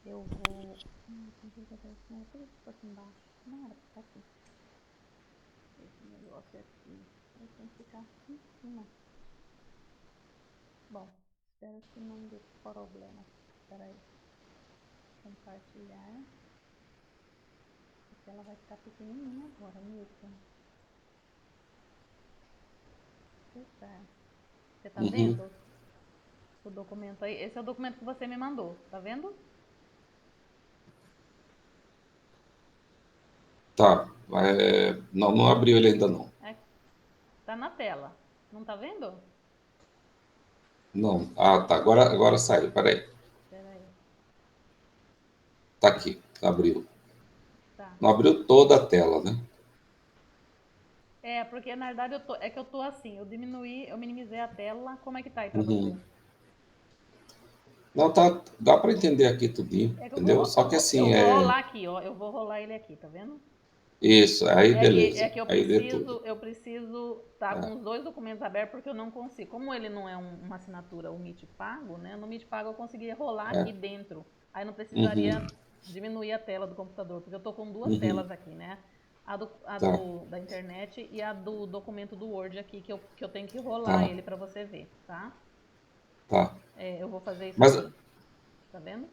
Eu vou... tem que botar isso, né? Tudo isso aqui embaixo. Não era pra ficar aqui. Esse negócio aqui. Aí tem que ficar aqui em cima. Bom, espero que não dê problema. Espera aí. Compartilhar. Porque ela vai ficar pequenininha agora, Newton. Fechar. Você tá Uhum. vendo o documento aí? Esse é o documento que você me mandou, tá vendo? Tá. Não, não abriu ele ainda não. É, tá na tela. Não tá vendo? Não. Ah, tá. Agora saiu. Peraí. Espera aí. Tá aqui. Abriu. Tá. Não abriu toda a tela, né? É, porque na verdade é que eu tô assim, eu minimizei a tela. Como é que tá aí pra você? Uhum. Não, tá, dá para entender aqui tudinho, É que entendeu? Só que eu assim, vou rolar aqui, ó. Eu vou rolar ele aqui, tá vendo? isso, aí É beleza. que Aí dê tudo. eu preciso estar com os dois documentos abertos porque eu não consigo. Como ele não é uma assinatura, o Meet pago, né? No Meet pago eu conseguia rolar aqui dentro. Aí não precisaria Uhum, diminuir a tela do computador, porque eu tô com duas uhum. telas aqui, né? Tá, Da internet e a do documento do Word aqui, que eu tenho que rolar tá, ele para você ver, tá? tá. É, eu vou fazer isso Mas, aqui, tá vendo?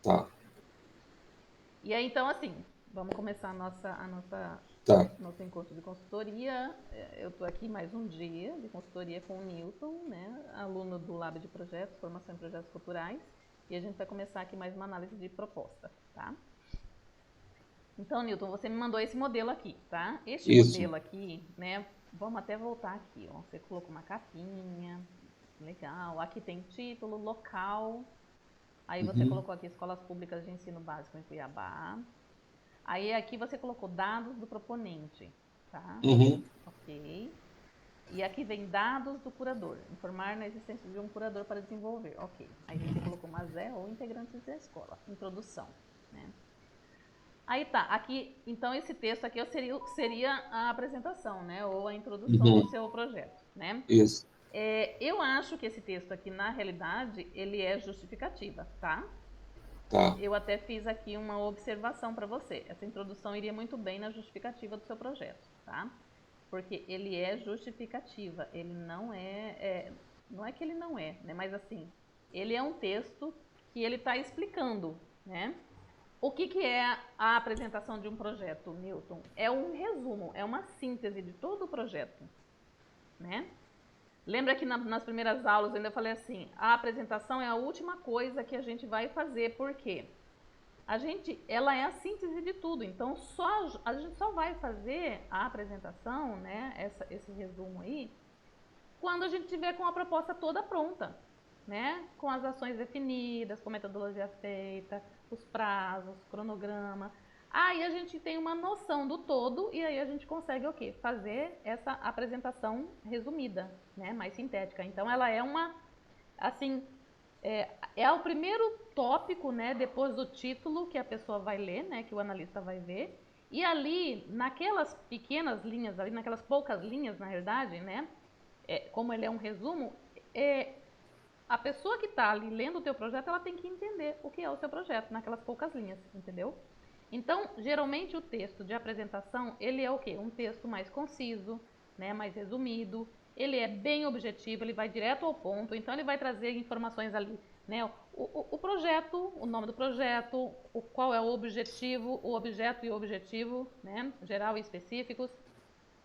tá, E aí, então, assim, vamos começar tá. nosso encontro de consultoria. Eu estou aqui mais um dia de consultoria com o Newton, né, aluno do Lab de Projetos, Formação em Projetos Culturais, e a gente vai começar aqui mais uma análise de proposta, tá? Então, Newton, você me mandou esse modelo aqui, tá? Este Isso. modelo aqui, né, vamos até voltar aqui, ó. Você colocou uma capinha, legal. Aqui tem título, local. Aí você Uhum, colocou aqui Escolas Públicas de Ensino Básico em Cuiabá. Aí aqui você colocou dados do proponente, tá? uhum. Ok. E aqui vem dados do curador, informar na existência de um curador para desenvolver. Ok. Aí você colocou Mazé ou integrantes da escola. Introdução, né? Aí tá, aqui, então esse texto aqui seria a apresentação, né? Ou a introdução do Uhum. seu projeto, né? Isso. É, eu acho que esse texto aqui, na realidade, ele é justificativa, tá? Tá. Eu até fiz aqui uma observação para você. Essa introdução iria muito bem na justificativa do seu projeto, tá? Porque ele é justificativa, ele não é que ele não é, né? Mas assim, ele é um texto que ele está explicando, né? O que é a apresentação de um projeto, Newton? É um resumo, é uma síntese de todo o projeto, né? Lembra que nas primeiras aulas eu ainda falei assim, a apresentação é a última coisa que a gente vai fazer, por quê? Ela é a síntese de tudo. Então, a gente só vai fazer a apresentação, né, esse resumo aí, quando a gente tiver com a proposta toda pronta, né, com as ações definidas, com a metodologia feita, os prazos, cronograma. Aí a gente tem uma noção do todo e aí a gente consegue o quê? Fazer essa apresentação resumida, né, mais sintética. Então, ela é uma, assim, é o primeiro tópico, né, depois do título que a pessoa vai ler, né, que o analista vai ver. E ali, naquelas pequenas linhas, ali naquelas poucas linhas, na verdade, né, como ele é um resumo, é, a pessoa que está ali lendo o teu projeto, ela tem que entender o que é o seu projeto naquelas poucas linhas, entendeu? Então, geralmente o texto de apresentação, ele é o quê? Um texto mais conciso, né, mais resumido, ele é bem objetivo, ele vai direto ao ponto, então ele vai trazer informações ali, né, o projeto, o nome do projeto, qual é o objetivo, o objeto e o objetivo, né, geral e específicos,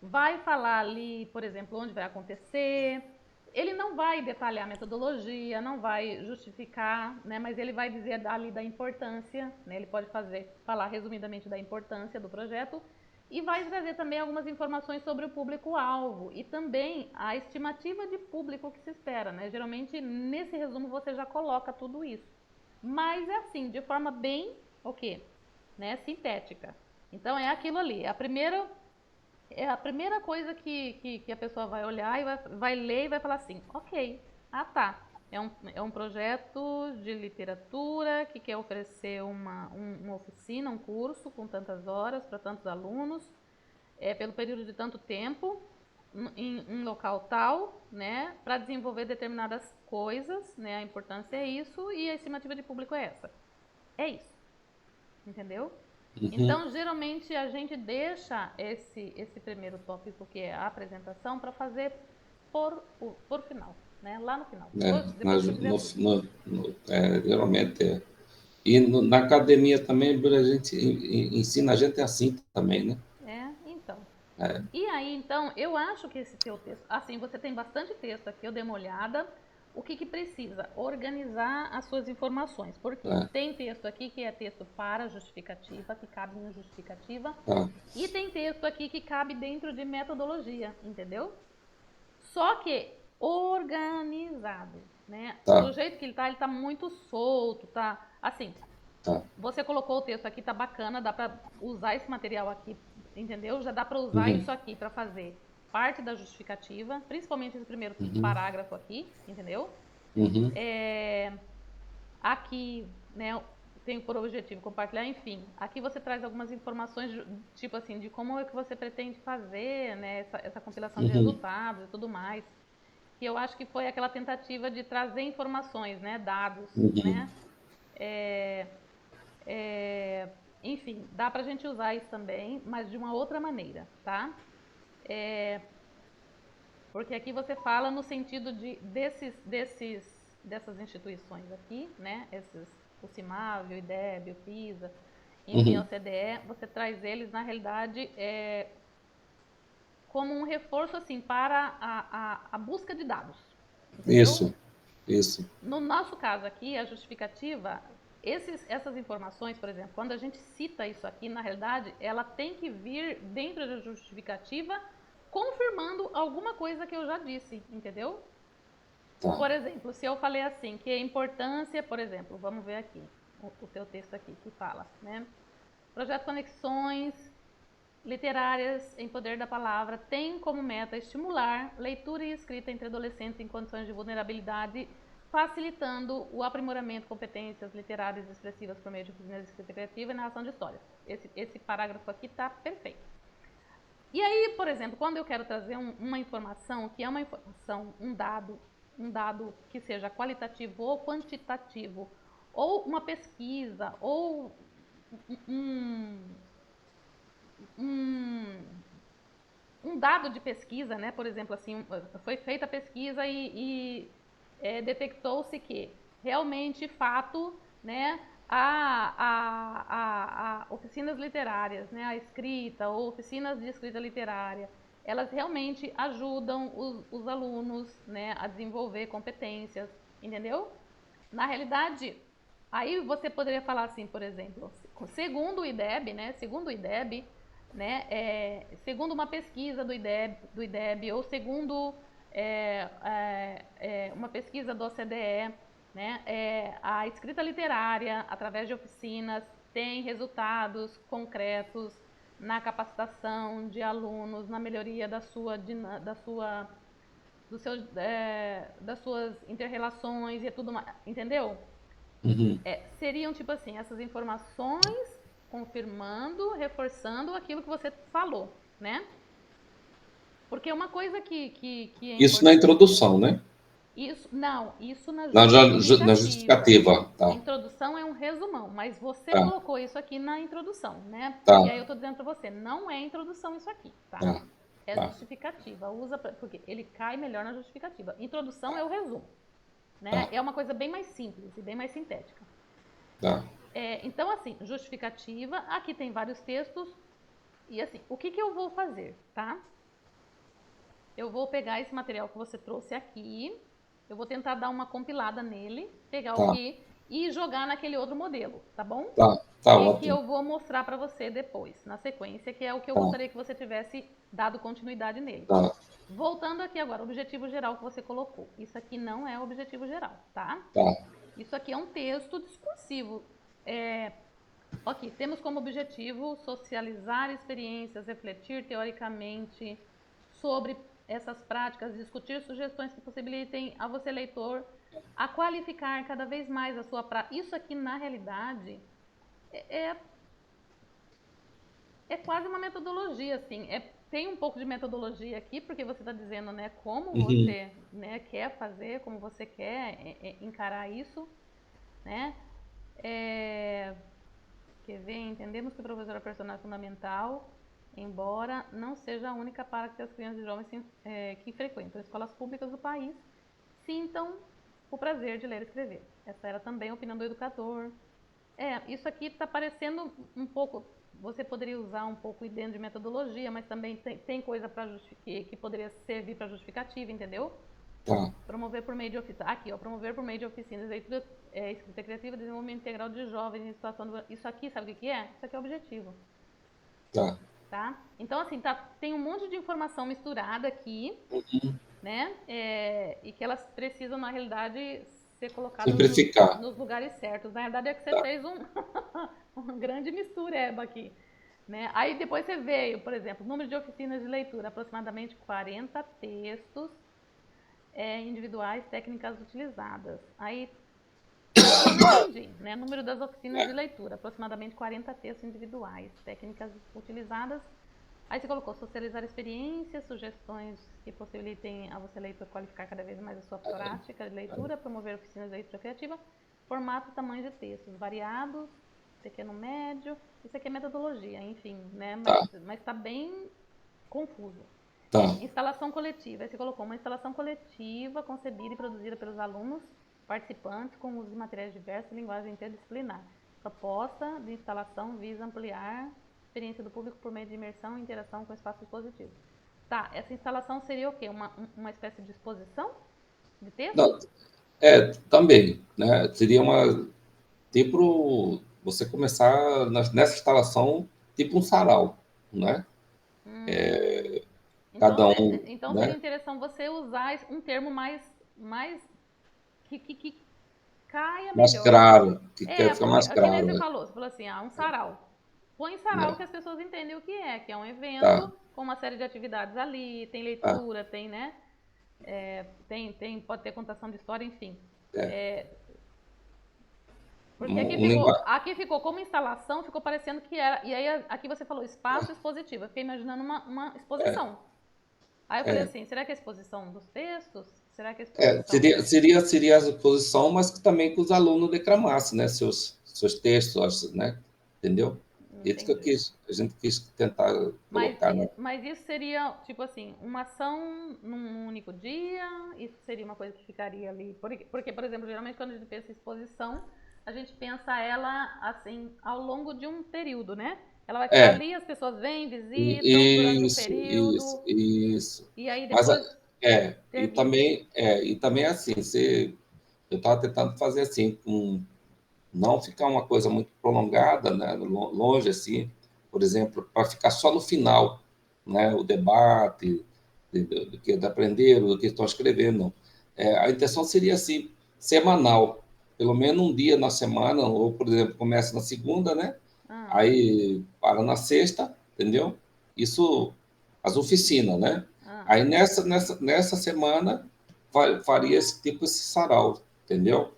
vai falar ali, por exemplo, onde vai acontecer. Ele não vai detalhar a metodologia, não vai justificar, né, mas ele vai dizer ali da importância, né, ele pode falar resumidamente da importância do projeto e vai trazer também algumas informações sobre o público-alvo e também a estimativa de público que se espera, né? Geralmente nesse resumo você já coloca tudo isso, mas é assim, de forma bem, o quê? Né, sintética. Então é aquilo ali, é a primeira coisa que a pessoa vai olhar e vai ler e vai falar assim, ok, ah tá, é um projeto de literatura que quer oferecer uma oficina, um curso com tantas horas para tantos alunos, pelo período de tanto tempo, em um local tal, né, para desenvolver determinadas coisas, né, a importância é isso e a estimativa de público é essa. É isso. Entendeu? Uhum. Então, geralmente, a gente deixa esse primeiro tópico, que é a apresentação, para fazer por final, né? Lá no final. Depois que você fizer tudo. Geralmente é. E na academia também, a gente ensina a gente assim também, né? Então. É, E aí, então, eu acho que esse teu texto, assim, você tem bastante texto aqui, eu dei uma olhada. O que precisa? Organizar as suas informações. Por quê? é, Tem texto aqui que é texto para justificativa, que cabe na justificativa. tá. E tem texto aqui que cabe dentro de metodologia, entendeu? Só que organizado, né? Tá, Do jeito que ele tá muito solto, tá? Assim, tá. você colocou o texto aqui, tá bacana, dá para usar esse material aqui, entendeu? Já dá para usar Uhum, isso aqui para fazer parte da justificativa, principalmente esse primeiro uhum, parágrafo aqui, entendeu? uhum. Aqui, né, tenho por objetivo compartilhar, enfim, aqui você traz algumas informações, tipo assim, de como é que você pretende fazer, né, essa compilação de Uhum, resultados e tudo mais, que eu acho que foi aquela tentativa de trazer informações, né, dados, uhum. né, é, é, enfim, dá pra gente usar isso também, mas de uma outra maneira, tá? Porque aqui você fala no sentido dessas instituições aqui, né? O CIMAV, o IDEB, o PISA, enfim, a Uhum. OCDE, você traz eles, na realidade, como um reforço, assim, para a busca de dados, entendeu? Isso, isso. No nosso caso aqui, a justificativa, essas informações, por exemplo, quando a gente cita isso aqui, na realidade, ela tem que vir dentro da justificativa confirmando alguma coisa que eu já disse, entendeu? Tá. Por exemplo, se eu falei assim, que a importância, por exemplo, vamos ver aqui, o teu texto aqui que fala, né? Projeto Conexões Literárias em Poder da Palavra tem como meta estimular leitura e escrita entre adolescentes em condições de vulnerabilidade, facilitando o aprimoramento de competências literárias e expressivas por meio de oficinas de escrita criativa e narração de histórias. Esse parágrafo aqui está perfeito. E aí, por exemplo, quando eu quero trazer uma informação, que é uma informação, um dado que seja qualitativo ou quantitativo, ou uma pesquisa, ou um, um, um dado de pesquisa, né? Por exemplo, assim, foi feita a pesquisa e detectou-se que realmente, fato, né? A oficinas literárias, né? A escrita ou oficinas de escrita literária, elas realmente ajudam os alunos, né? A desenvolver competências, entendeu? Na realidade, aí você poderia falar assim, por exemplo, segundo o IDEB, né? Segundo o IDEB, né? Segundo uma pesquisa do IDEB ou segundo uma pesquisa do OCDE, né? A escrita literária, através de oficinas, tem resultados concretos na capacitação de alunos, na melhoria das suas interrelações e tudo mais, entendeu? Uhum. Seriam tipo assim, essas informações confirmando, reforçando aquilo que você falou, né? Porque uma coisa que é Isso na importante. introdução, né? Isso na Na justificativa. justificativa. Tá, Introdução é um resumão, mas você tá, colocou isso aqui na introdução, né? tá, E aí eu tô dizendo para você, não é introdução isso aqui, tá? tá, É tá, justificativa, porque ele cai melhor na justificativa. Introdução é o resumo, né? tá, É uma coisa bem mais simples e bem mais sintética. tá, Então, assim, justificativa, aqui tem vários textos, e assim, o que eu vou fazer, tá? Eu vou pegar esse material que você trouxe aqui, eu vou tentar dar uma compilada nele, pegar o tá, que e jogar naquele outro modelo, tá bom? tá, tá Que ótimo. eu vou mostrar para você depois, na sequência, que é o que eu Tá, gostaria que você tivesse dado continuidade nele. tá, Voltando aqui agora, o objetivo geral que você colocou. Isso aqui não é o objetivo geral, tá? tá. Isso aqui é um texto discursivo. Ok, temos como objetivo socializar experiências, refletir teoricamente sobre essas práticas, discutir sugestões que possibilitem a você, leitor, a qualificar cada vez mais a sua prática. Isso aqui, na realidade, é, é quase uma metodologia, assim. Tem um pouco de metodologia aqui, porque você está dizendo, né, como Uhum. você, né, quer fazer, como você quer encarar isso, né? É, quer ver? Entendemos que o professor é personagem fundamental, embora não seja a única parte que as crianças e jovens que frequentam escolas públicas do país sintam o prazer de ler e escrever. Essa era também a opinião do educador. Isso aqui está parecendo um pouco. Você poderia usar um pouco dentro de metodologia, mas também tem coisa que poderia servir para justificativa, entendeu? Tá, Promover por meio de oficinas. Aqui, ó, promover por meio de oficinas, leitura, escrita criativa, desenvolvimento integral de jovens em situação de. Isso aqui, sabe o que é? Isso aqui é o objetivo. tá. Tá? Então, assim, tem um monte de informação misturada aqui, né? E que elas precisam, na realidade, ser colocadas Simplificar. nos lugares certos. Na realidade, é que você Tá. fez uma grande mistureba aqui. Né? Aí depois você veio, por exemplo, número de oficinas de leitura, aproximadamente 40 textos individuais, técnicas utilizadas. Aí, aqui eu não entendi, né? Número das oficinas de leitura, aproximadamente 40 textos individuais, técnicas utilizadas. Aí você colocou socializar experiências, sugestões que possibilitem a você, leitor, qualificar cada vez mais a sua prática de leitura, promover oficinas de leitura criativa, formato e tamanho de textos variados, pequeno, médio. Isso aqui é metodologia, enfim, né? Tá, Mas está bem confuso. tá. Instalação coletiva. Aí você colocou uma instalação coletiva concebida e produzida pelos alunos participantes com uso de materiais diversos e linguagem interdisciplinar. Proposta de instalação visa ampliar a experiência do público por meio de imersão e interação com o espaço expositivo. Tá, essa instalação seria o quê? Uma espécie de exposição de texto? Não, também, né? Seria uma, tipo, você começar nessa instalação, tipo um sarau, né? Hum, Cada um, então seria né? interessante você usar um termo mais que caia Mais melhor. claro, que quer ficar Porque mais aqui nem claro, você né? falou assim, um sarau. Põe sarau Né? que as pessoas entendem o que é um Tá, evento com uma série de atividades ali, tem tá. leitura, tem, né? Pode ter contação de história, enfim. É. É, porque Um linguagem. aqui ficou como instalação, ficou parecendo que era. E aí aqui você falou espaço expositivo. Eu fiquei imaginando uma exposição. Aí eu falei assim, será que é exposição dos textos? Será que é exposição? Seria a exposição, mas que também que os alunos declamassem, né? Seus textos, né? Entendeu? Isso que Entendi. a gente quis tentar Mas, colocar, né? mas isso seria, tipo assim, uma ação num único dia? Isso seria uma coisa que ficaria ali? Porque, por exemplo, geralmente quando a gente pensa em exposição, a gente pensa ela, assim, ao longo de um período, né? Ela vai ficar É, ali, as pessoas vêm, visitam durante um período, isso. e aí Mas depois termina. e também assim, eu estava tentando fazer assim, não ficar uma coisa muito prolongada, né, longe assim, por exemplo, para ficar só no final, né, o debate do que aprenderam, do que estão escrevendo. Não. A intenção seria assim, semanal, pelo menos um dia na semana, ou por exemplo, começa na segunda, né? Ah, Aí para na sexta, entendeu? Isso, as oficinas, né? ah. Aí nessa semana faria esse sarau, entendeu?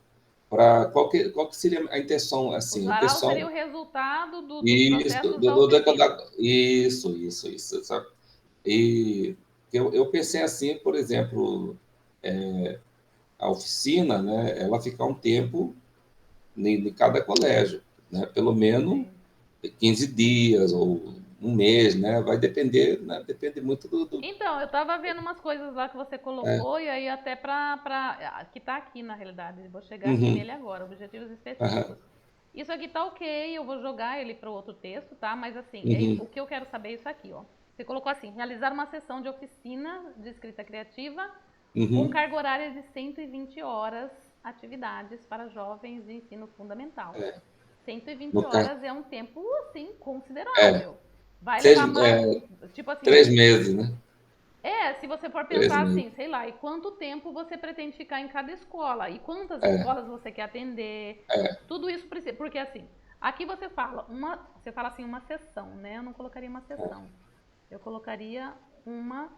Qual que seria a intenção, O assim, a sarau seria intenção, o resultado dos isso, processos da oficina. isso, sabe? E eu pensei assim, por exemplo, a oficina, né, ela ficar um tempo em cada colégio, né, pelo menos Entendi. 15 dias ou um mês, né, vai depender, né, depende muito Então, eu tava vendo umas coisas lá que você é, colocou, e aí até que tá aqui na realidade, vou chegar aqui uhum, nele agora, objetivos específicos. aham, Isso aqui tá ok, eu vou jogar ele para outro texto, tá? Mas assim, uhum, o que eu quero saber é isso aqui, ó. Você colocou assim, realizar uma sessão de oficina de escrita criativa com uhum, carga horária de 120 horas, atividades para jovens de ensino fundamental. 120 no caso, horas é um tempo, assim, é, considerável. Vai levar seis, mais, tipo assim, 3 meses, né, se você for 3 pensar meses, assim, sei lá, e quanto tempo você pretende ficar em cada escola? E quantas é, escolas você quer atender? Tudo isso precisa, porque assim, aqui você fala assim, uma sessão, né? Eu não colocaria uma sessão. Eu colocaria uma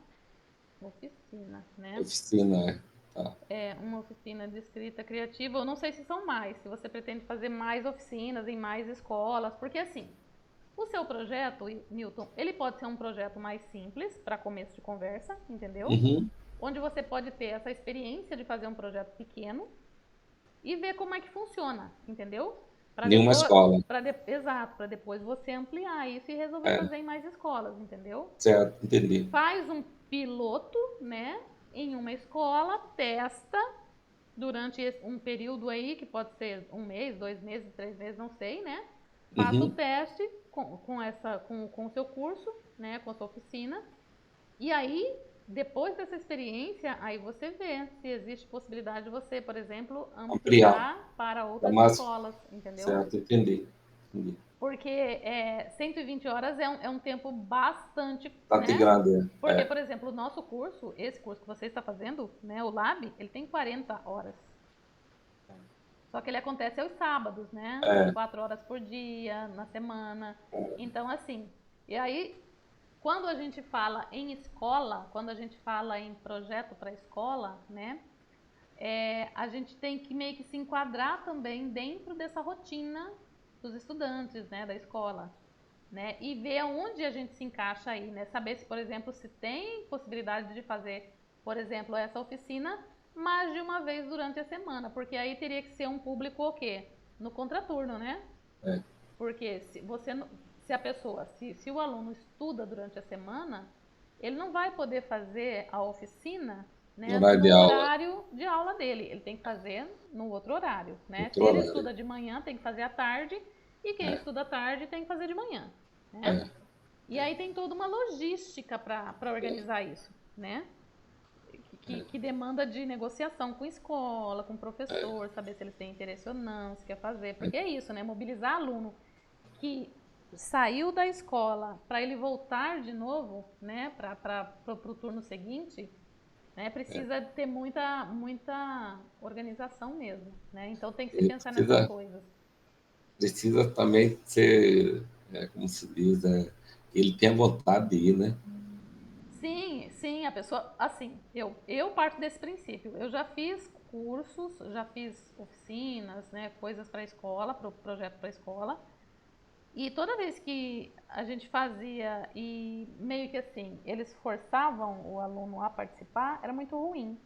oficina, né? oficina, tá, Uma oficina de escrita criativa. Eu não sei se são mais, se você pretende fazer mais oficinas em mais escolas, porque assim, o seu projeto, Newton, ele pode ser um projeto mais simples para começo de conversa, entendeu? uhum, Onde você pode ter essa experiência de fazer um projeto pequeno e ver como é que funciona, entendeu? Para Nenhuma depois, escola. exato, para depois você ampliar isso e resolver É, fazer em mais escolas, entendeu? certo, entendi. Faz um piloto, né, em uma escola, testa durante um período aí, que pode ser 1 mês, 2 meses, 3 meses, não sei, né? Faça o Uhum. teste com o seu curso, né, com a sua oficina, e aí, depois dessa experiência, aí você vê se existe possibilidade de você, por exemplo, Ampliar. ampliar para Tá outras mais escolas, entendeu? certo, entendi. Entendi. Porque 120 horas é um tempo bastante, Bastante né? grande, Porque, por exemplo, o nosso curso, esse curso que você está fazendo, né, o Lab, ele tem 40 horas. Só que ele acontece aos sábados, né? é. 4 horas por dia, na semana. Então, assim, e aí, quando a gente fala em escola, quando a gente fala em projeto para escola, né? A gente tem que meio que se enquadrar também dentro dessa rotina dos estudantes, né, da escola, né, e ver aonde a gente se encaixa aí, né, saber se, por exemplo, se tem possibilidade de fazer, por exemplo, essa oficina mais de uma vez durante a semana, porque aí teria que ser um público o quê? No contraturno, né? É. Porque se a pessoa, se o aluno estuda durante a semana, ele não vai poder fazer a oficina, No né, horário no de aula, horário de aula dele. Ele tem que fazer no outro horário, né? outro Se ele horário. estuda de manhã, tem que fazer à tarde, e quem É, estuda à tarde tem que fazer de manhã, né? é, E aí tem toda uma logística para organizar isso, né? Que demanda de negociação com escola, com professor, saber se eles têm interesse ou não, se quer fazer. Porque é isso, né? Mobilizar aluno que saiu da escola para ele voltar de novo, né, para o turno seguinte, né, precisa ter muita organização mesmo, né? Então tem que se ele pensar nessas precisa, coisas. precisa também ser, como se diz, ele tem a vontade de ir, né? Sim, sim, a pessoa, assim, eu parto desse princípio. Eu já fiz cursos, já fiz oficinas, né, coisas para a escola, para o projeto para a escola. E toda vez que a gente fazia e meio que assim, eles forçavam o aluno a participar, era muito ruim,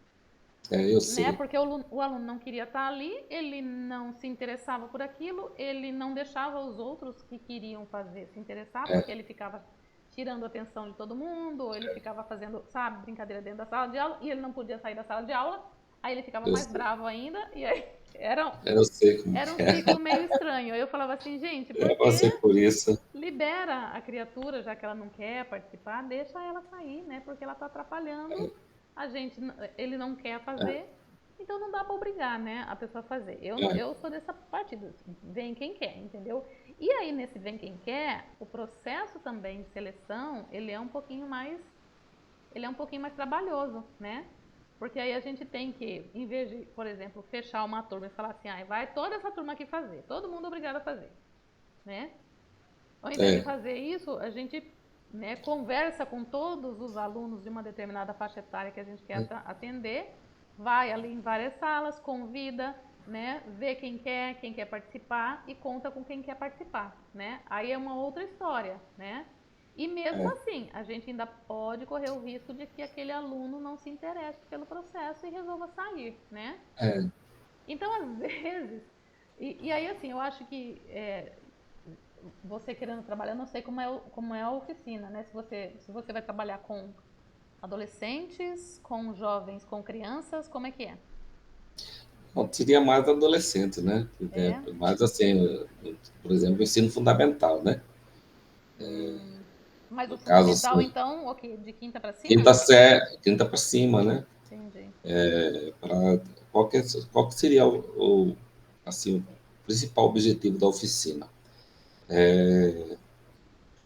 Eu né? sei. Porque o aluno não queria estar ali, ele não se interessava por aquilo, ele não deixava os outros que queriam fazer se interessar, porque É, ele ficava tirando a atenção de todo mundo, ou ele ficava fazendo, sabe, brincadeira dentro da sala de aula, e ele não podia sair da sala de aula, aí ele ficava eu mais sei. bravo ainda, e aí era, Eu sei como era um que é. ciclo meio estranho. Aí eu falava assim, gente, por Eu que passei por isso. libera a criatura, já que ela não quer participar, deixa ela sair, né? Porque ela está atrapalhando a gente, ele não quer fazer, então não dá para obrigar, né, a pessoa a fazer. Eu, É, eu sou dessa partida, vem quem quer, entendeu? E aí nesse vem quem quer, o processo também de seleção, ele é um pouquinho mais trabalhoso, né? Porque aí a gente tem que, em vez de, por exemplo, fechar uma turma e falar assim, ah, vai toda essa turma aqui fazer, todo mundo obrigado a fazer, né? Ao invés de é, fazer isso, a gente, né, conversa com todos os alunos de uma determinada faixa etária que a gente quer atender, vai ali em várias salas, convida, né, vê quem quer participar e conta com quem quer participar, né? Aí é uma outra história, né? E mesmo é, assim, a gente ainda pode correr o risco de que aquele aluno não se interesse pelo processo e resolva sair, né? é. Então, às vezes, e aí assim, eu acho que você querendo trabalhar, eu não sei como é a oficina, né? Se você vai trabalhar com adolescentes, com jovens, com crianças, como é que é? Bom, seria mais adolescente, né? É? Mais assim, por exemplo, ensino fundamental, né? Hum, mas o No caso, fundamental, assim, então, ok, de quinta para cima? quinta para cima, né? Entendi. Pra, qual que seria assim, o principal objetivo da oficina?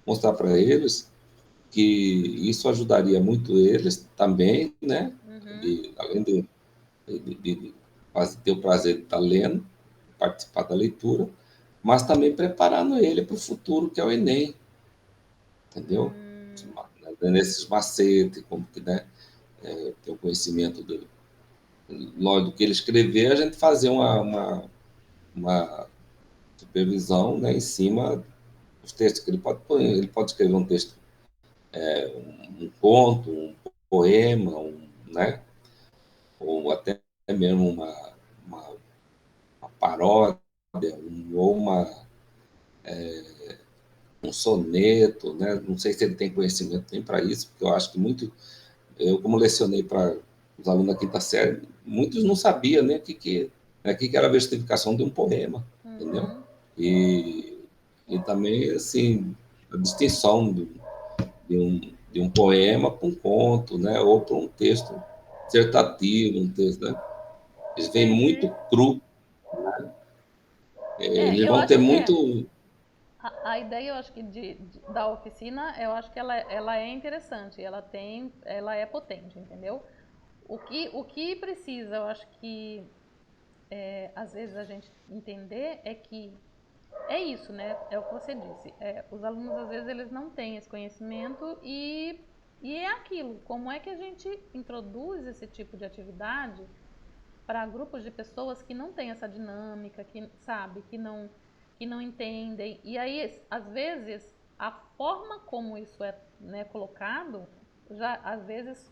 Mostrar para eles que isso ajudaria muito eles também, né? Uhum. Além de ter o prazer de estar lendo, participar da leitura, mas também preparando ele para o futuro, que é o Enem, entendeu? Hum, Nesses macetes, como que, né, ter o conhecimento do que ele escrever, a gente fazer uma supervisão, né, em cima dos textos que ele pode pôr. Ele pode escrever um texto, um conto, um poema, né, ou até mesmo uma paródia, ou um soneto, né? Não sei se ele tem conhecimento nem para isso, porque eu acho que eu como lecionei para os alunos da quinta série, muitos não sabiam nem que era a versificação de um poema, entendeu? Uhum. E também, assim, a distinção de um poema para um conto, né? Ou para um texto dissertativo, um texto, né? Eles vêm muito Uhum. cru, eles Eu vão acho ter que muito. a ideia, eu acho que da oficina, eu acho que ela é interessante, ela é potente, entendeu? O que precisa, eu acho que às vezes a gente entender é que é isso, né? É o que você disse. Os alunos às vezes eles não têm esse conhecimento e é aquilo. Como é que a gente introduz esse tipo de atividade para grupos de pessoas que não têm essa dinâmica, que sabe, que não entendem. E aí, às vezes, a forma como isso é, né, colocado, já às vezes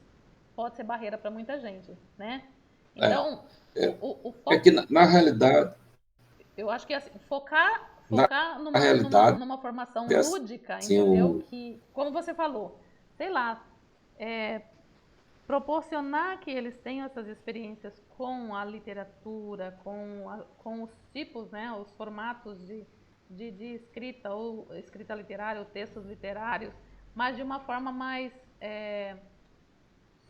pode ser barreira para muita gente, né? É, Então, é, o é que, foco, na realidade, eu acho que é assim, na focar realidade, numa formação é lúdica, assim, entendeu? Que, como você falou, sei lá, proporcionar que eles tenham essas experiências com a literatura, com os tipos, né, os formatos de escrita, ou escrita literária, ou textos literários, mas de uma forma mais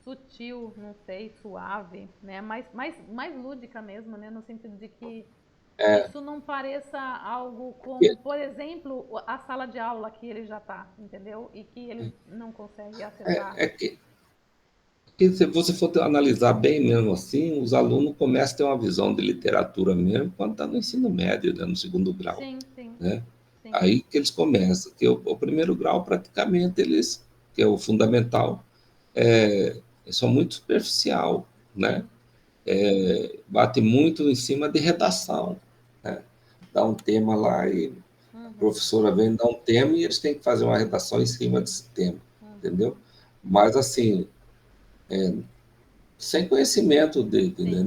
sutil, não sei, suave, né, mais lúdica mesmo, né, no sentido de que isso não pareça algo como, por exemplo, a sala de aula que ele já está, entendeu? E que ele não consegue acessar. é que se você for analisar bem mesmo assim, os alunos começam a ter uma visão de literatura mesmo quando está no ensino médio, né, no segundo grau, Sim, sim, né? sim. Aí que eles começam, que o primeiro grau praticamente eles, que é o fundamental, eles são muito superficial, né? Sim. Uhum. Bate muito em cima de redação, né? Dá um tema lá e a Uhum. professora vem dar um tema e eles têm que fazer uma redação em cima desse tema, entendeu? Uhum. Mas assim, sem conhecimento Sim,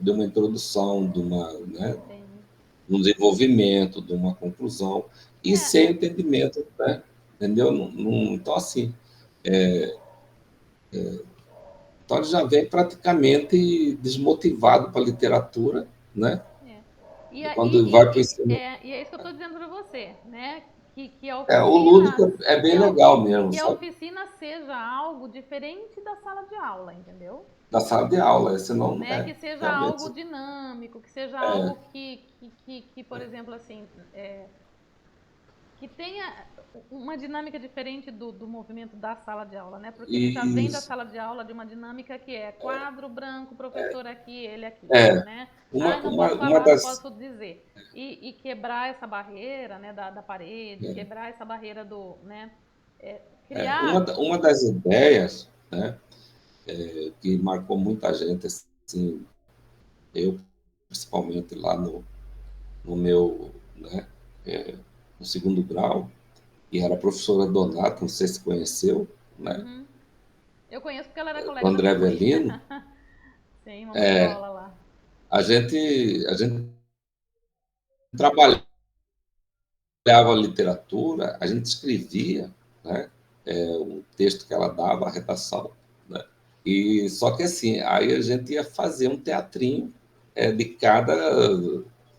de uma introdução, né, sim. de um desenvolvimento, de uma conclusão, e sem É, entendimento, né? Entendeu? Então, assim, então ele já vem praticamente desmotivado para a literatura, né? é. E quando vai para o ensino. E é isso que eu estou dizendo para você, né? Que a O oficina, lúdico é que bem legal mesmo, que a sabe? oficina seja algo diferente da sala de aula, entendeu? Da sala de aula, senão, Né? Que seja algo realmente. dinâmico, que seja algo por exemplo, assim, que tenha uma dinâmica diferente do movimento da sala de aula, né? Porque ele já vem da Isso. sala de aula de uma dinâmica que é quadro branco, professor aqui, ele aqui, É, né? Ah, uma, não uma, posso uma falar, não das. posso dizer. E quebrar essa barreira, né, da parede, quebrar essa barreira do, né? Criar. Uma das ideias, né, que marcou muita gente, assim, eu principalmente lá no meu, né, é, no segundo grau, e era a professora Donata, não sei se conheceu, né, Uhum. Eu conheço porque ela era o colega da André minha mãe. Avelino, Sim, mamãe deu aula lá. a gente trabalhava a literatura, a gente escrevia, né, um texto que ela dava, a redação, né, e só que assim, aí a gente ia fazer um teatrinho de cada,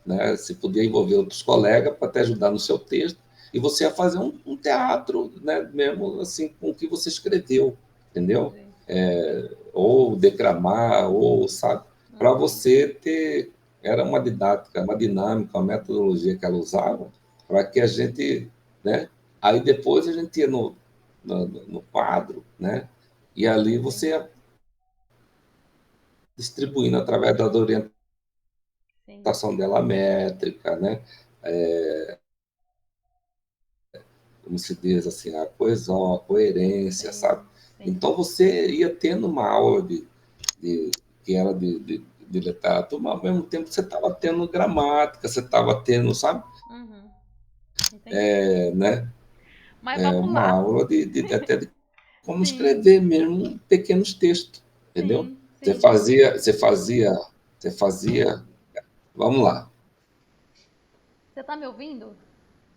né, se podia envolver outros colegas para te ajudar no seu texto, e você ia fazer um teatro, né, mesmo assim, com o que você escreveu, entendeu? Entendi. Ou declamar, ou, sabe, para Uhum. você ter, era uma didática, uma dinâmica, uma metodologia que ela usava, para que a gente, né, aí depois a gente ia no quadro, né, e ali Sim, você ia distribuindo através da orientação sim, dela métrica, né, como se diz assim, a coesão, a coerência, sabe? sim, sim. Então você ia tendo uma aula de que era de literatura, mas ao mesmo tempo você estava tendo gramática, você estava tendo, sabe? Uhum. Entendi. Né? Mas vamos Uma lá. aula até de como Sim, escrever mesmo pequenos textos, entendeu? sim, Você sim. fazia, você fazia, você fazia, vamos lá. Você tá me ouvindo?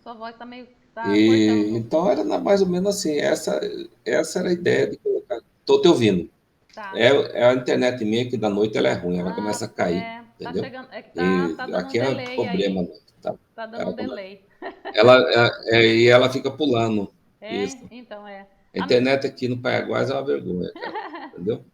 Sua voz tá meio, tá E cortando. então era mais ou menos assim, essa era a ideia de colocar. Estou te ouvindo. Tá. É a internet minha que da noite ela é ruim, ela Ah, começa a cair, tá entendeu? chegando, é que tá E dando um aqui é delay problema, aí. né? Tá? Tá dando Ela, um delay. e ela fica pulando. É, Isso. então é. A internet aqui no Paraguai é uma vergonha, cara. Entendeu?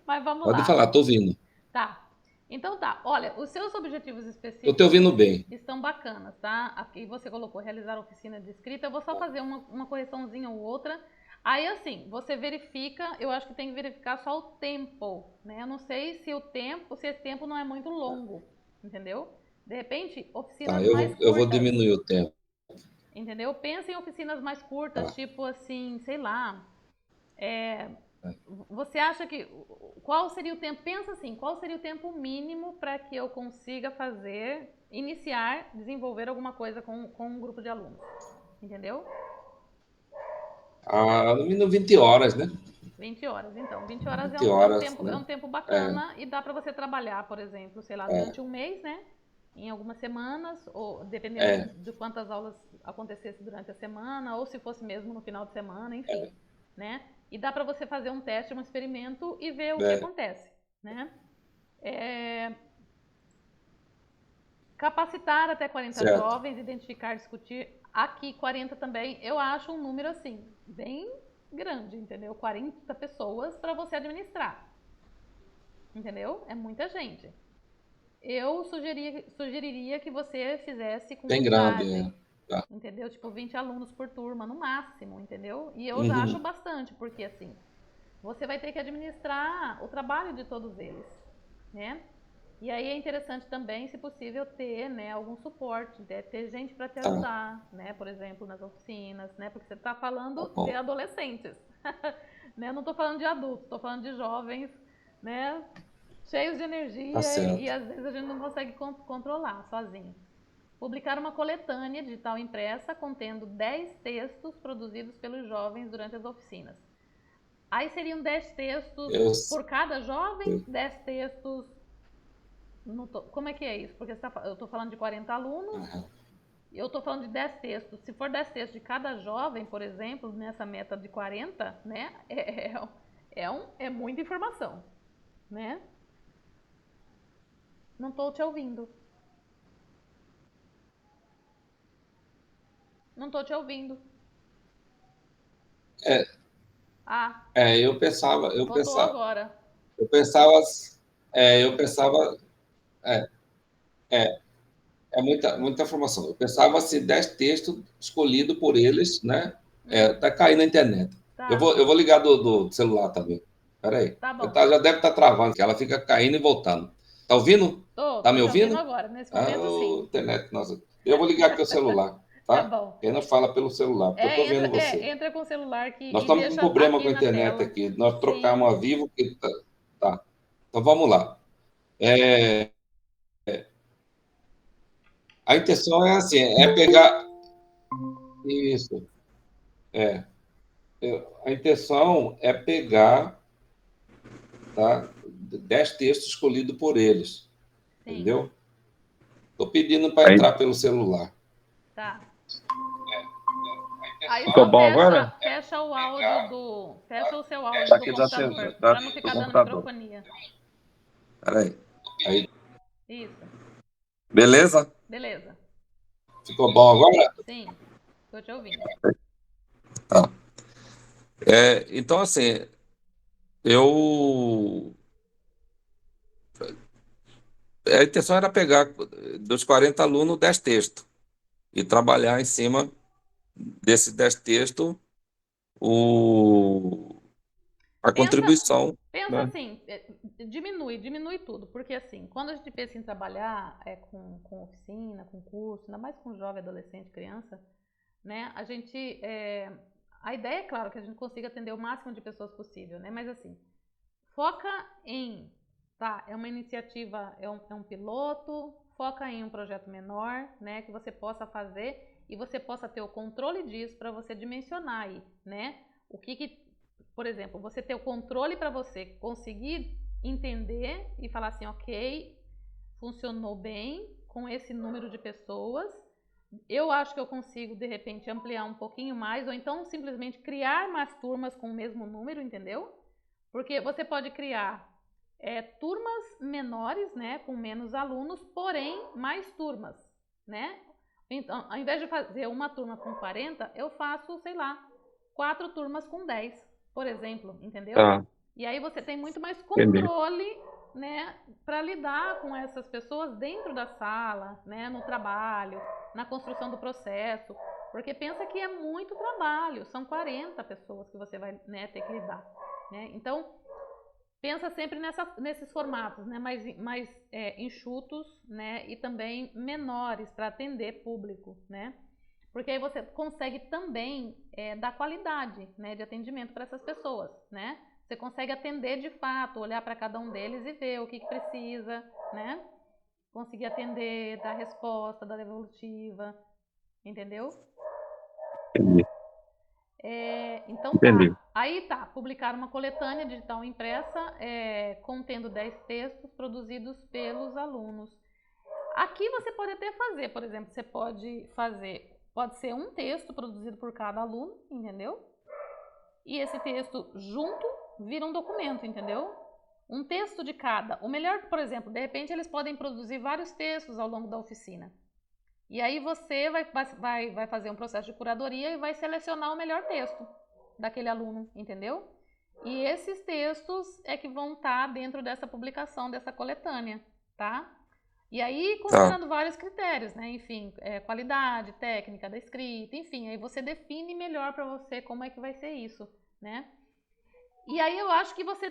Mas vamos Pode lá. falar, estou ouvindo. Tá. Então tá. Olha, os seus objetivos Estou te específicos ouvindo bem. estão bacanas, tá? Aqui você colocou realizar oficina de escrita. Eu vou só fazer uma correçãozinha ou outra. Aí, assim, você verifica, eu acho que tem que verificar só o tempo, né? Eu não sei se o tempo, se esse tempo não é muito longo, entendeu? De repente, Tá, oficinas mais eu vou curtas, diminuir o tempo. entendeu? Pensa em oficinas mais curtas, Tá. tipo assim, sei lá, você acha que qual seria o tempo? Pensa assim, qual seria o tempo mínimo para que eu consiga fazer, iniciar, desenvolver alguma coisa com um grupo de alunos, entendeu? No mínimo 20 horas, né? 20 horas, então. 20 horas 20 horas, é né? um tempo É, bacana e dá para você trabalhar, por exemplo, sei lá, é, durante um mês, né? Em algumas semanas, ou dependendo é, de quantas aulas acontecesse durante a semana, ou se fosse mesmo no final de semana, enfim, né? E dá para você fazer um teste, um experimento e ver o que é, acontece, né? É, capacitar até 40 certo. jovens, identificar, discutir. Aqui 40 também, eu acho um número assim, bem grande, entendeu? 40 pessoas para você administrar, entendeu? É muita gente. Eu sugeriria que você fizesse com Bem grande, é. dosagem, Tá. entendeu? Tipo 20 alunos por turma no máximo, entendeu? E eu já acho Uhum, bastante, porque assim, você vai ter que administrar o trabalho de todos eles, né? E aí é interessante também, se possível, ter, né, algum suporte, né, ter gente para te tá, ajudar, né? Por exemplo, nas oficinas, né? Porque você está tá falando de bom. adolescentes, né? Eu não estou falando de adultos, estou falando de jovens, né? Cheios de Tá energia e certo. às vezes a gente não consegue controlar sozinho. Publicar uma coletânea digital impressa contendo 10 textos produzidos pelos jovens durante as oficinas. Aí seriam 10 textos Eu, por cada jovem, 10 textos. Como é que é isso? Porque eu estou falando de 40 alunos, aham. eu estou falando de 10 textos. Se for 10 textos de cada jovem, por exemplo, nessa meta de 40, né? É muita informação, né? Não estou te ouvindo. Não estou te ouvindo. É, Ah, eu voltou pensava, agora. eu pensava, eu pensava, é, é, é muita informação. Eu pensava assim, 10 textos escolhidos por eles, né? Tá caindo na internet. Tá, Eu vou ligar do celular também. Espera aí. tá bom. Já deve estar travando, que ela fica caindo e voltando. Tá ouvindo? Tá Tô me te ouvindo ouvindo? agora. Nesse momento, sim. Ah, internet, nossa. Eu vou ligar aqui o celular, Tá tá? bom. Quem não fala pelo celular, porque eu tô vendo você. Entra com o celular Nós e estamos com um deixa problema aqui com a na internet tela. aqui. Nós Sim. trocamos a Vivo, que tá. Então vamos lá. É, a intenção é assim, é pegar isso. É, a intenção é pegar, tá? 10 textos escolhidos por eles, Sim. entendeu? Estou pedindo para Aí, entrar pelo celular. Tá. Aí ficou só bom agora? fecha o áudio do. Fecha o seu áudio do Daqui computador, para não do ficar dando computador. microfonia. Peraí. Aí, Isso. beleza? Beleza. Ficou bom agora? Sim. Tô te ouvindo. Tá. Então, assim, eu. A intenção era pegar dos 40 alunos 10 textos e trabalhar em cima desses 10 textos o, a Pensa, contribuição, pensa né? assim, diminui tudo, porque assim, quando a gente pensa em trabalhar com oficina, com curso, ainda mais com jovem, adolescente, criança, né, a ideia é claro que a gente consiga atender o máximo de pessoas possível, né, mas assim, foca em, tá, é uma iniciativa, é um piloto, foca em um projeto menor, né, que você possa fazer e você possa ter o controle disso para você dimensionar aí, né, por exemplo, você ter o controle para você conseguir entender e falar assim, ok, funcionou bem com esse número de pessoas, Eu acho que eu consigo, de repente, ampliar um pouquinho mais, ou então simplesmente criar mais turmas com o mesmo número, entendeu? Porque você pode criar turmas menores, né, com menos alunos, porém mais turmas, né? Então, ao invés de fazer uma turma com 40, eu faço, sei lá, 4 turmas com 10, por exemplo, entendeu? Tá, E aí você tem muito mais entendi. controle, né, para lidar com essas pessoas dentro da sala, né, no trabalho, na construção do processo, porque pensa que é muito trabalho, são 40 pessoas que você vai, né, ter que lidar, né? Então, pensa sempre nesses formatos, né, mais enxutos, né, e também menores para atender público, né? Porque aí você consegue também dar qualidade, né, de atendimento para essas pessoas, né? Você consegue atender de fato, olhar para cada um deles e ver o que precisa, né? Conseguir atender, dar resposta, dar devolutiva, entendeu? Entendi. Então Entendi. tá. Aí tá, publicar uma coletânea digital impressa contendo 10 textos produzidos pelos alunos. Aqui você pode até fazer, por exemplo, você pode ser um texto produzido por cada aluno, entendeu? E esse texto junto vira um documento, entendeu? Um texto de cada. O melhor, por exemplo, de repente eles podem produzir vários textos ao longo da oficina. E aí você vai fazer um processo de curadoria e vai selecionar o melhor texto daquele aluno, entendeu? E esses textos é que vão estar dentro dessa publicação, dessa coletânea, tá? E aí, Tá, considerando vários critérios, né? Enfim, qualidade, técnica da escrita, enfim, aí você define melhor para você como é que vai ser isso, né? E aí eu acho que você,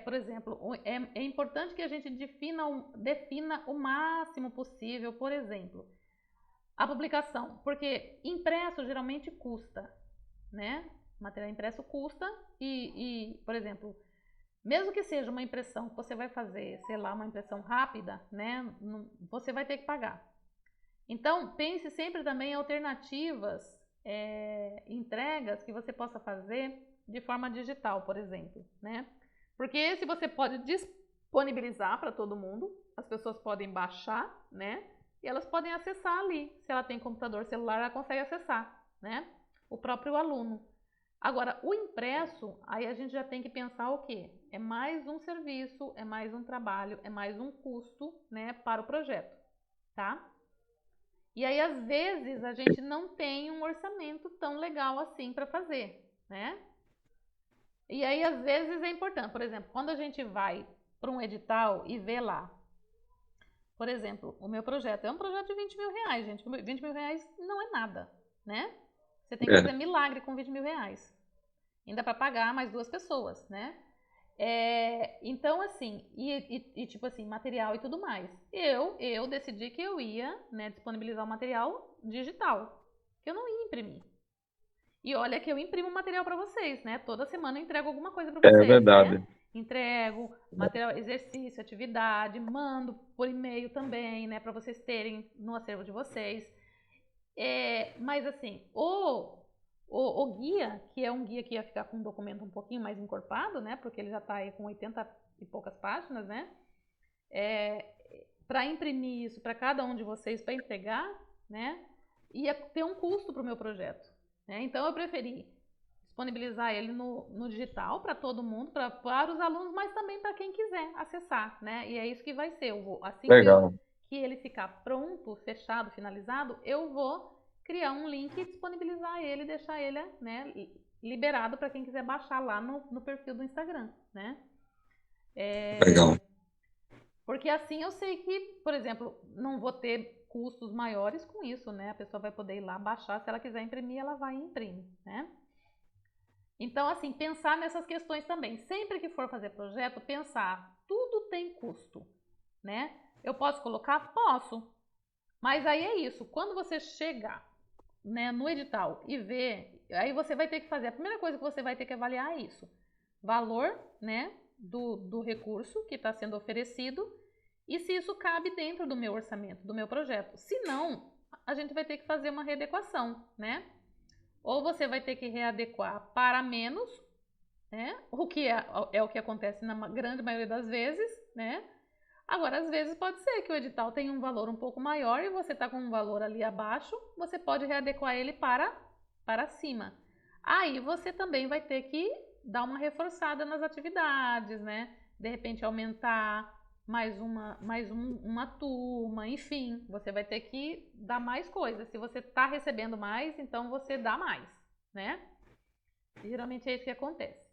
por exemplo, é importante que a gente defina o máximo possível, por exemplo, a publicação, porque impresso geralmente custa, né? Material impresso custa por exemplo, mesmo que seja uma impressão que você vai fazer, sei lá, uma impressão rápida, né? Você vai ter que pagar. Então, pense sempre também em alternativas, entregas que você possa fazer de forma digital, por exemplo, né? Porque esse você pode disponibilizar para todo mundo, as pessoas podem baixar, né? E elas podem acessar ali. Se ela tem computador celular, ela consegue acessar, né? O próprio aluno. Agora, o impresso, aí a gente já tem que pensar o quê? É mais um serviço, é mais um trabalho, é mais um custo, né, para o projeto, tá? E aí, às vezes, a gente não tem um orçamento tão legal assim para fazer, né? E aí, às vezes, é importante. Por exemplo, quando a gente vai para um edital e vê lá, por exemplo, o meu projeto é um projeto de 20 mil reais, gente. 20 mil reais não é nada, né? Você tem que é, fazer milagre com 20 mil reais. Ainda para pagar mais 2 pessoas, né? Então, assim, tipo assim, material e tudo mais. Eu decidi que eu ia, né, disponibilizar o material digital, que eu não ia imprimir. E olha que eu imprimo material para vocês, né? Toda semana eu entrego alguma coisa para é vocês, né? verdade. Entrego material, exercício, atividade, mando por e-mail também, né, para vocês terem no acervo de vocês. Mas assim, o guia, que é um guia que ia ficar com um documento um pouquinho mais encorpado, né? Porque ele já está aí com 80 e poucas páginas, né? Para imprimir isso para cada um de vocês, para entregar, né? Ia ter um custo para o meu projeto, né? Então eu preferi disponibilizar ele no digital para todo mundo, para os alunos, mas também para quem quiser acessar, né? E é isso que vai ser. Assim Legal. que ele ficar pronto, fechado, finalizado, eu vou criar um link e disponibilizar ele, deixar ele, né, liberado para quem quiser baixar lá no perfil do Instagram, né? Legal. Porque assim eu sei que, por exemplo, não vou ter custos maiores com isso, né? A pessoa vai poder ir lá baixar, se ela quiser imprimir, ela vai e imprime, né? Então, assim, pensar nessas questões também. Sempre que for fazer projeto, pensar, tudo tem custo, né? Eu posso colocar? Posso. Mas aí é isso, quando você chegar, né, no edital e ver, aí você vai ter que fazer, a primeira coisa que você vai ter que avaliar é isso. Valor, né, do recurso que está sendo oferecido e se isso cabe dentro do meu orçamento, do meu projeto. Se não, a gente vai ter que fazer uma readequação, né? Ou você vai ter que readequar para menos, né? O que é o que acontece na grande maioria das vezes, né? Agora, às vezes pode ser que o edital tenha um valor um pouco maior e você está com um valor ali abaixo, você pode readequar ele para cima. Aí você também vai ter que dar uma reforçada nas atividades, né? De repente aumentar uma turma, enfim, você vai ter que dar mais coisas. Se você está recebendo mais, então você dá mais, né? E geralmente é isso que acontece.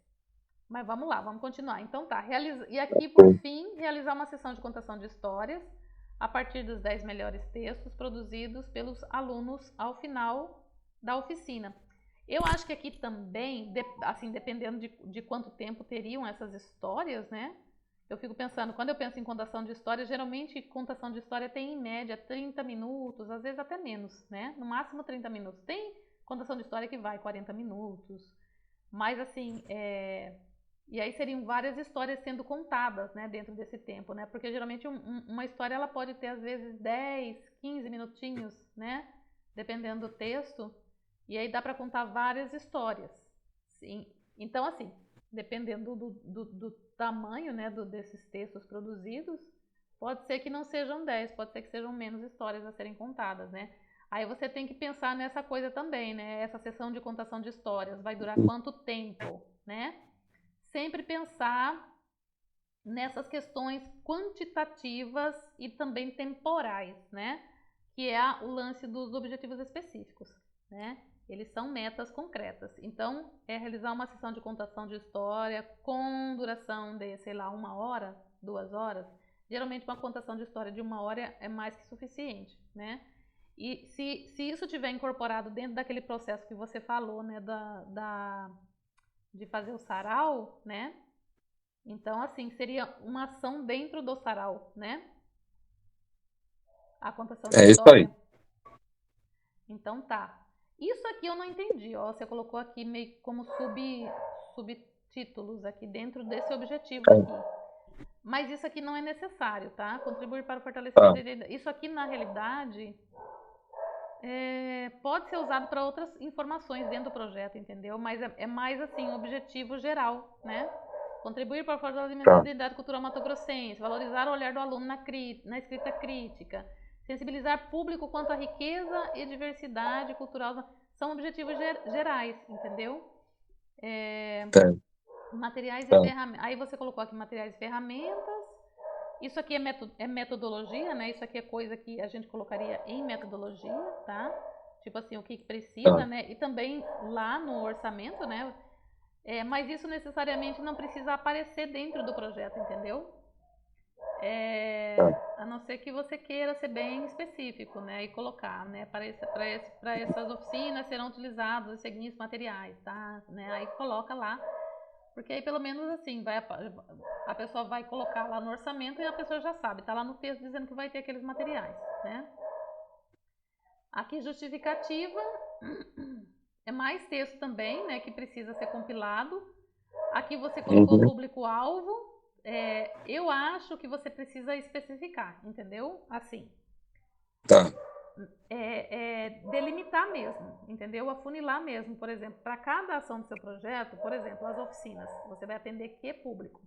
Mas vamos lá, vamos continuar. Então tá, e aqui por fim, realizar uma sessão de contação de histórias a partir dos 10 melhores textos produzidos pelos alunos ao final da oficina. Eu acho que aqui também, assim, dependendo de quanto tempo teriam essas histórias, né? Eu fico pensando, quando eu penso em contação de história, geralmente contação de história tem em média 30 minutos, às vezes até menos, né? No máximo 30 minutos. Tem contação de história que vai 40 minutos, mas assim, e aí seriam várias histórias sendo contadas, né, dentro desse tempo, né? Porque geralmente uma história ela pode ter às vezes 10, 15 minutinhos, né? Dependendo do texto. E aí dá para contar várias histórias. Sim. Então, assim, dependendo do tamanho, né, desses textos produzidos, pode ser que não sejam 10, pode ser que sejam menos histórias a serem contadas, né? Aí você tem que pensar nessa coisa também, né? Essa sessão de contação de histórias vai durar quanto tempo, né? Sempre pensar nessas questões quantitativas e também temporais, né? Que é o lance dos objetivos específicos, né? Eles são metas concretas. Então, é realizar uma sessão de contação de história com duração de, sei lá, 1 hora, 2 horas. Geralmente, uma contação de história de 1 hora é mais que suficiente, né? E se isso tiver incorporado dentro daquele processo que você falou, né, de fazer o sarau, né? Então, assim, seria uma ação dentro do sarau, né? A contação de É isso aí. história. Então tá. Isso aqui eu não entendi, ó. Você colocou aqui meio como subtítulos aqui dentro desse objetivo aqui. Mas isso aqui não é necessário, tá? Contribuir para o fortalecimento da identidade. Isso aqui, na realidade, pode ser usado para outras informações dentro do projeto, entendeu? Mas é mais, assim, objetivo geral, né? Contribuir para o fortalecimento da identidade cultural matogrossense, valorizar o olhar do aluno na escrita crítica, sensibilizar público quanto à riqueza e diversidade cultural. São objetivos gerais, entendeu? Materiais e ferramentas. Aí você colocou aqui materiais e ferramentas. Isso aqui é metodologia, né? Isso aqui é coisa que a gente colocaria em metodologia, tá? Tipo assim, o que precisa, né? E também lá no orçamento, né? Mas isso necessariamente não precisa aparecer dentro do projeto, entendeu? A não ser que você queira ser bem específico, né? E colocar, né? Para essas oficinas serão utilizados os seguintes materiais, tá? Né? Aí coloca lá, porque aí pelo menos assim, a pessoa vai colocar lá no orçamento e a pessoa já sabe, tá lá no texto dizendo que vai ter aqueles materiais, né? Aqui justificativa, é mais texto também, né? Que precisa ser compilado. Aqui você colocou público-alvo. Eu acho que você precisa especificar, entendeu? Assim. Tá. Delimitar mesmo, entendeu? Afunilar mesmo. Por exemplo, para cada ação do seu projeto, por exemplo, as oficinas, você vai atender que público?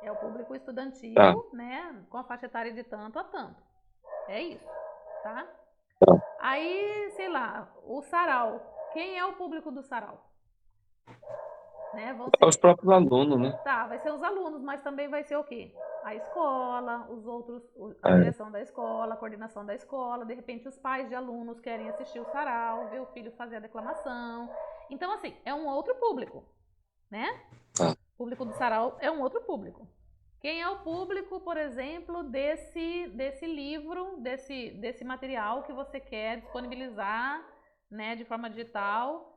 É o público estudantil, né? Com a faixa etária de tanto a tanto. É isso, tá? Aí, sei lá, o sarau. Quem é o público do sarau? Né? Os próprios alunos, né? Tá, vai ser os alunos, mas também vai ser o quê? A escola, a direção da escola, a coordenação da escola, de repente os pais de alunos querem assistir o sarau, ver o filho fazer a declamação. Então, assim, é um outro público, né? O público do sarau é um outro público. Quem é o público, por exemplo, desse livro, desse material que você quer disponibilizar, né, de forma digital?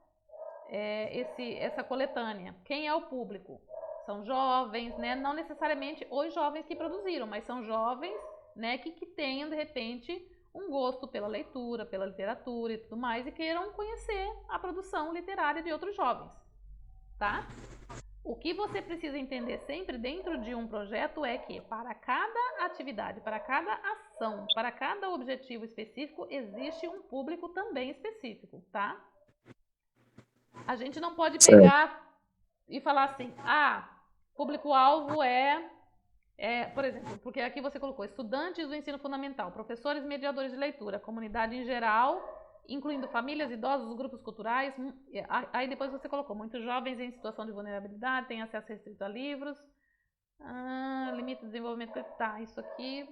Essa coletânea. Quem é o público? São jovens, né? Não necessariamente os jovens que produziram, mas são jovens, né, que tenham, de repente, um gosto pela leitura, pela literatura e tudo mais, e queiram conhecer a produção literária de outros jovens, tá? O que você precisa entender sempre dentro de um projeto é que para cada atividade, para cada ação, para cada objetivo específico, existe um público também específico, tá? A gente não pode pegar e falar assim, público-alvo é Por exemplo, porque aqui você colocou estudantes do ensino fundamental, professores mediadores de leitura, comunidade em geral, incluindo famílias, idosos, grupos culturais. Aí depois você colocou muitos jovens em situação de vulnerabilidade, têm acesso restrito a livros. Limite de desenvolvimento. Tá, isso aqui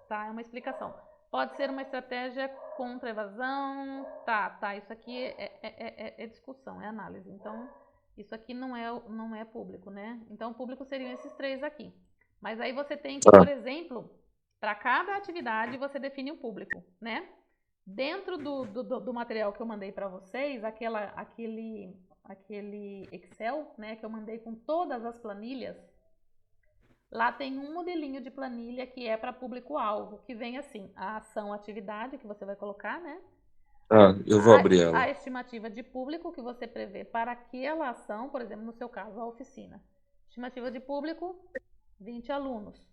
é uma explicação. Pode ser uma estratégia contra a evasão. Tá, isso aqui é discussão, é análise. Então, isso aqui não é público, né? Então, o público seriam esses 3 aqui. Mas aí você tem que, por exemplo, para cada atividade você define o público, né? Dentro do material que eu mandei para vocês, aquele Excel, né, que eu mandei com todas as planilhas, lá tem um modelinho de planilha que é para público-alvo, que vem assim, a ação, atividade, que você vai colocar, né? Eu vou abrir A ela. estimativa de público que você prevê para aquela ação, por exemplo, no seu caso, a oficina. Estimativa de público, 20 alunos.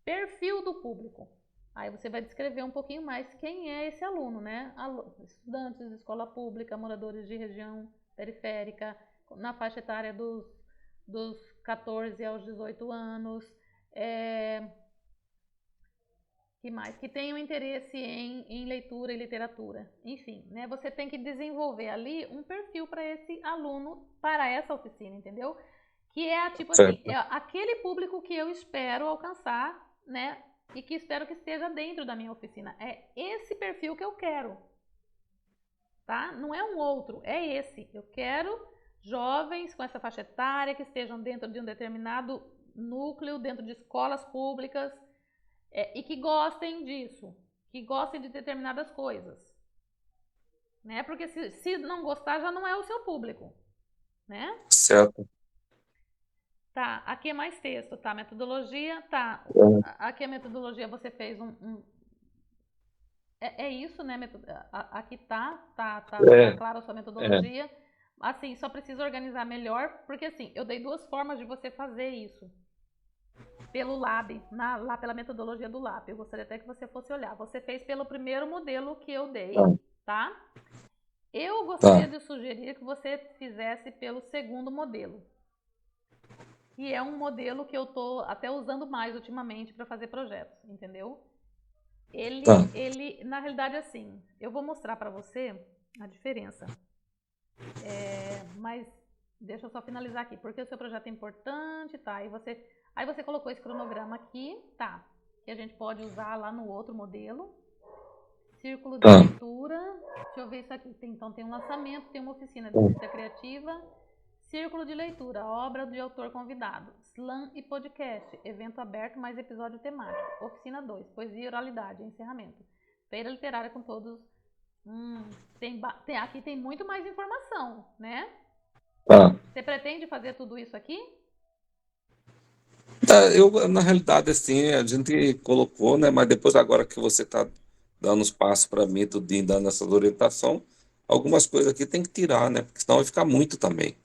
Perfil do público. Aí você vai descrever um pouquinho mais quem é esse aluno, né? Estudantes de escola pública, moradores de região periférica, na faixa etária dos 14 aos 18 anos. Que mais? Que tenham interesse em leitura e literatura. Enfim, né? Você tem que desenvolver ali um perfil para esse aluno, para essa oficina, entendeu? Que é tipo assim, é aquele público que eu espero alcançar, né? E que espero que esteja dentro da minha oficina. É esse perfil que eu quero. Tá? Não é um outro, é esse. Eu quero jovens com essa faixa etária que estejam dentro de um determinado núcleo, dentro de escolas públicas, e que gostem disso, que gostem de determinadas coisas. Né? Porque se não gostar, já não é o seu público. Né? Certo. Tá, aqui é mais texto, tá? Metodologia, tá. Aqui a metodologia você fez é isso, né? Aqui tá claro a sua metodologia. Assim, só precisa organizar melhor, porque assim, eu dei 2 formas de você fazer isso. Pelo Lab, lá pela metodologia do Lab. Eu gostaria até que você fosse olhar. Você fez pelo primeiro modelo que eu dei, tá? Eu gostaria de sugerir que você fizesse pelo segundo modelo. Que é um modelo que eu tô até usando mais ultimamente para fazer projetos, entendeu? Ele, na realidade, assim, eu vou mostrar para você a diferença. Mas deixa eu só finalizar aqui, porque o seu projeto é importante, tá? Aí você colocou esse cronograma aqui, tá? Que a gente pode usar lá no outro modelo. Círculo de leitura. Deixa eu ver isso aqui. Então tem um lançamento, tem uma oficina de escrita criativa. Círculo de leitura, obra de autor convidado. Slam e podcast, evento aberto mais episódio temático. Oficina 2, poesia e oralidade, encerramento. Feira literária com todos. Aqui tem muito mais informação, né? Você pretende fazer tudo isso aqui? Na realidade, assim, a gente colocou, né? Mas depois, agora que você está dando os passos para mim, tudinho, dando essa orientação, algumas coisas aqui tem que tirar, né? Porque senão vai ficar muito também,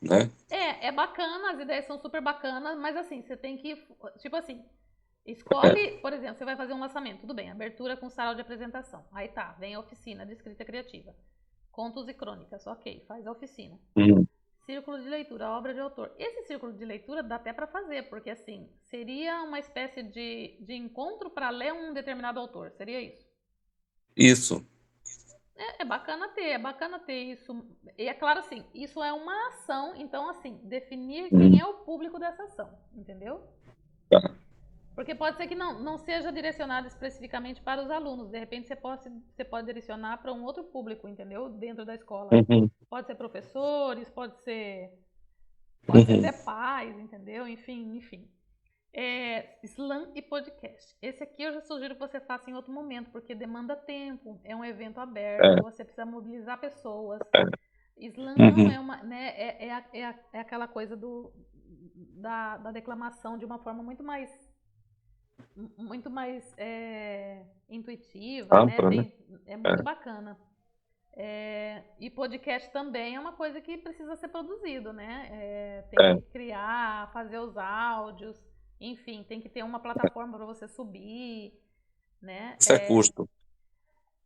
né? É bacana, as ideias são super bacanas, mas assim, você tem que, tipo assim, escolhe, por exemplo, você vai fazer um lançamento, tudo bem, abertura com sarau de apresentação. Aí tá, vem a oficina de escrita criativa. Contos e crônicas, ok, faz a oficina. Círculo de leitura, obra de autor. Esse círculo de leitura dá até para fazer, porque assim, seria uma espécie de encontro para ler um determinado autor, seria isso? Isso. É bacana ter isso. E é claro assim, isso é uma ação, então assim, definir quem é o público dessa ação, entendeu? Porque pode ser que não seja direcionado especificamente para os alunos, de repente você pode direcionar para um outro público, entendeu? Dentro da escola. Pode ser professores, pode ser até pais, entendeu? Enfim. Slam e podcast. Esse aqui eu já sugiro que você faça em outro momento, porque demanda tempo, é um evento aberto, você precisa mobilizar pessoas. Slam não é uma, né, é aquela coisa da declamação de uma forma muito mais intuitiva, Ampla, né? É muito bacana. E podcast também é uma coisa que precisa ser produzido, né? Tem que criar, fazer os áudios, enfim, tem que ter uma plataforma para você subir, né? Isso é custo.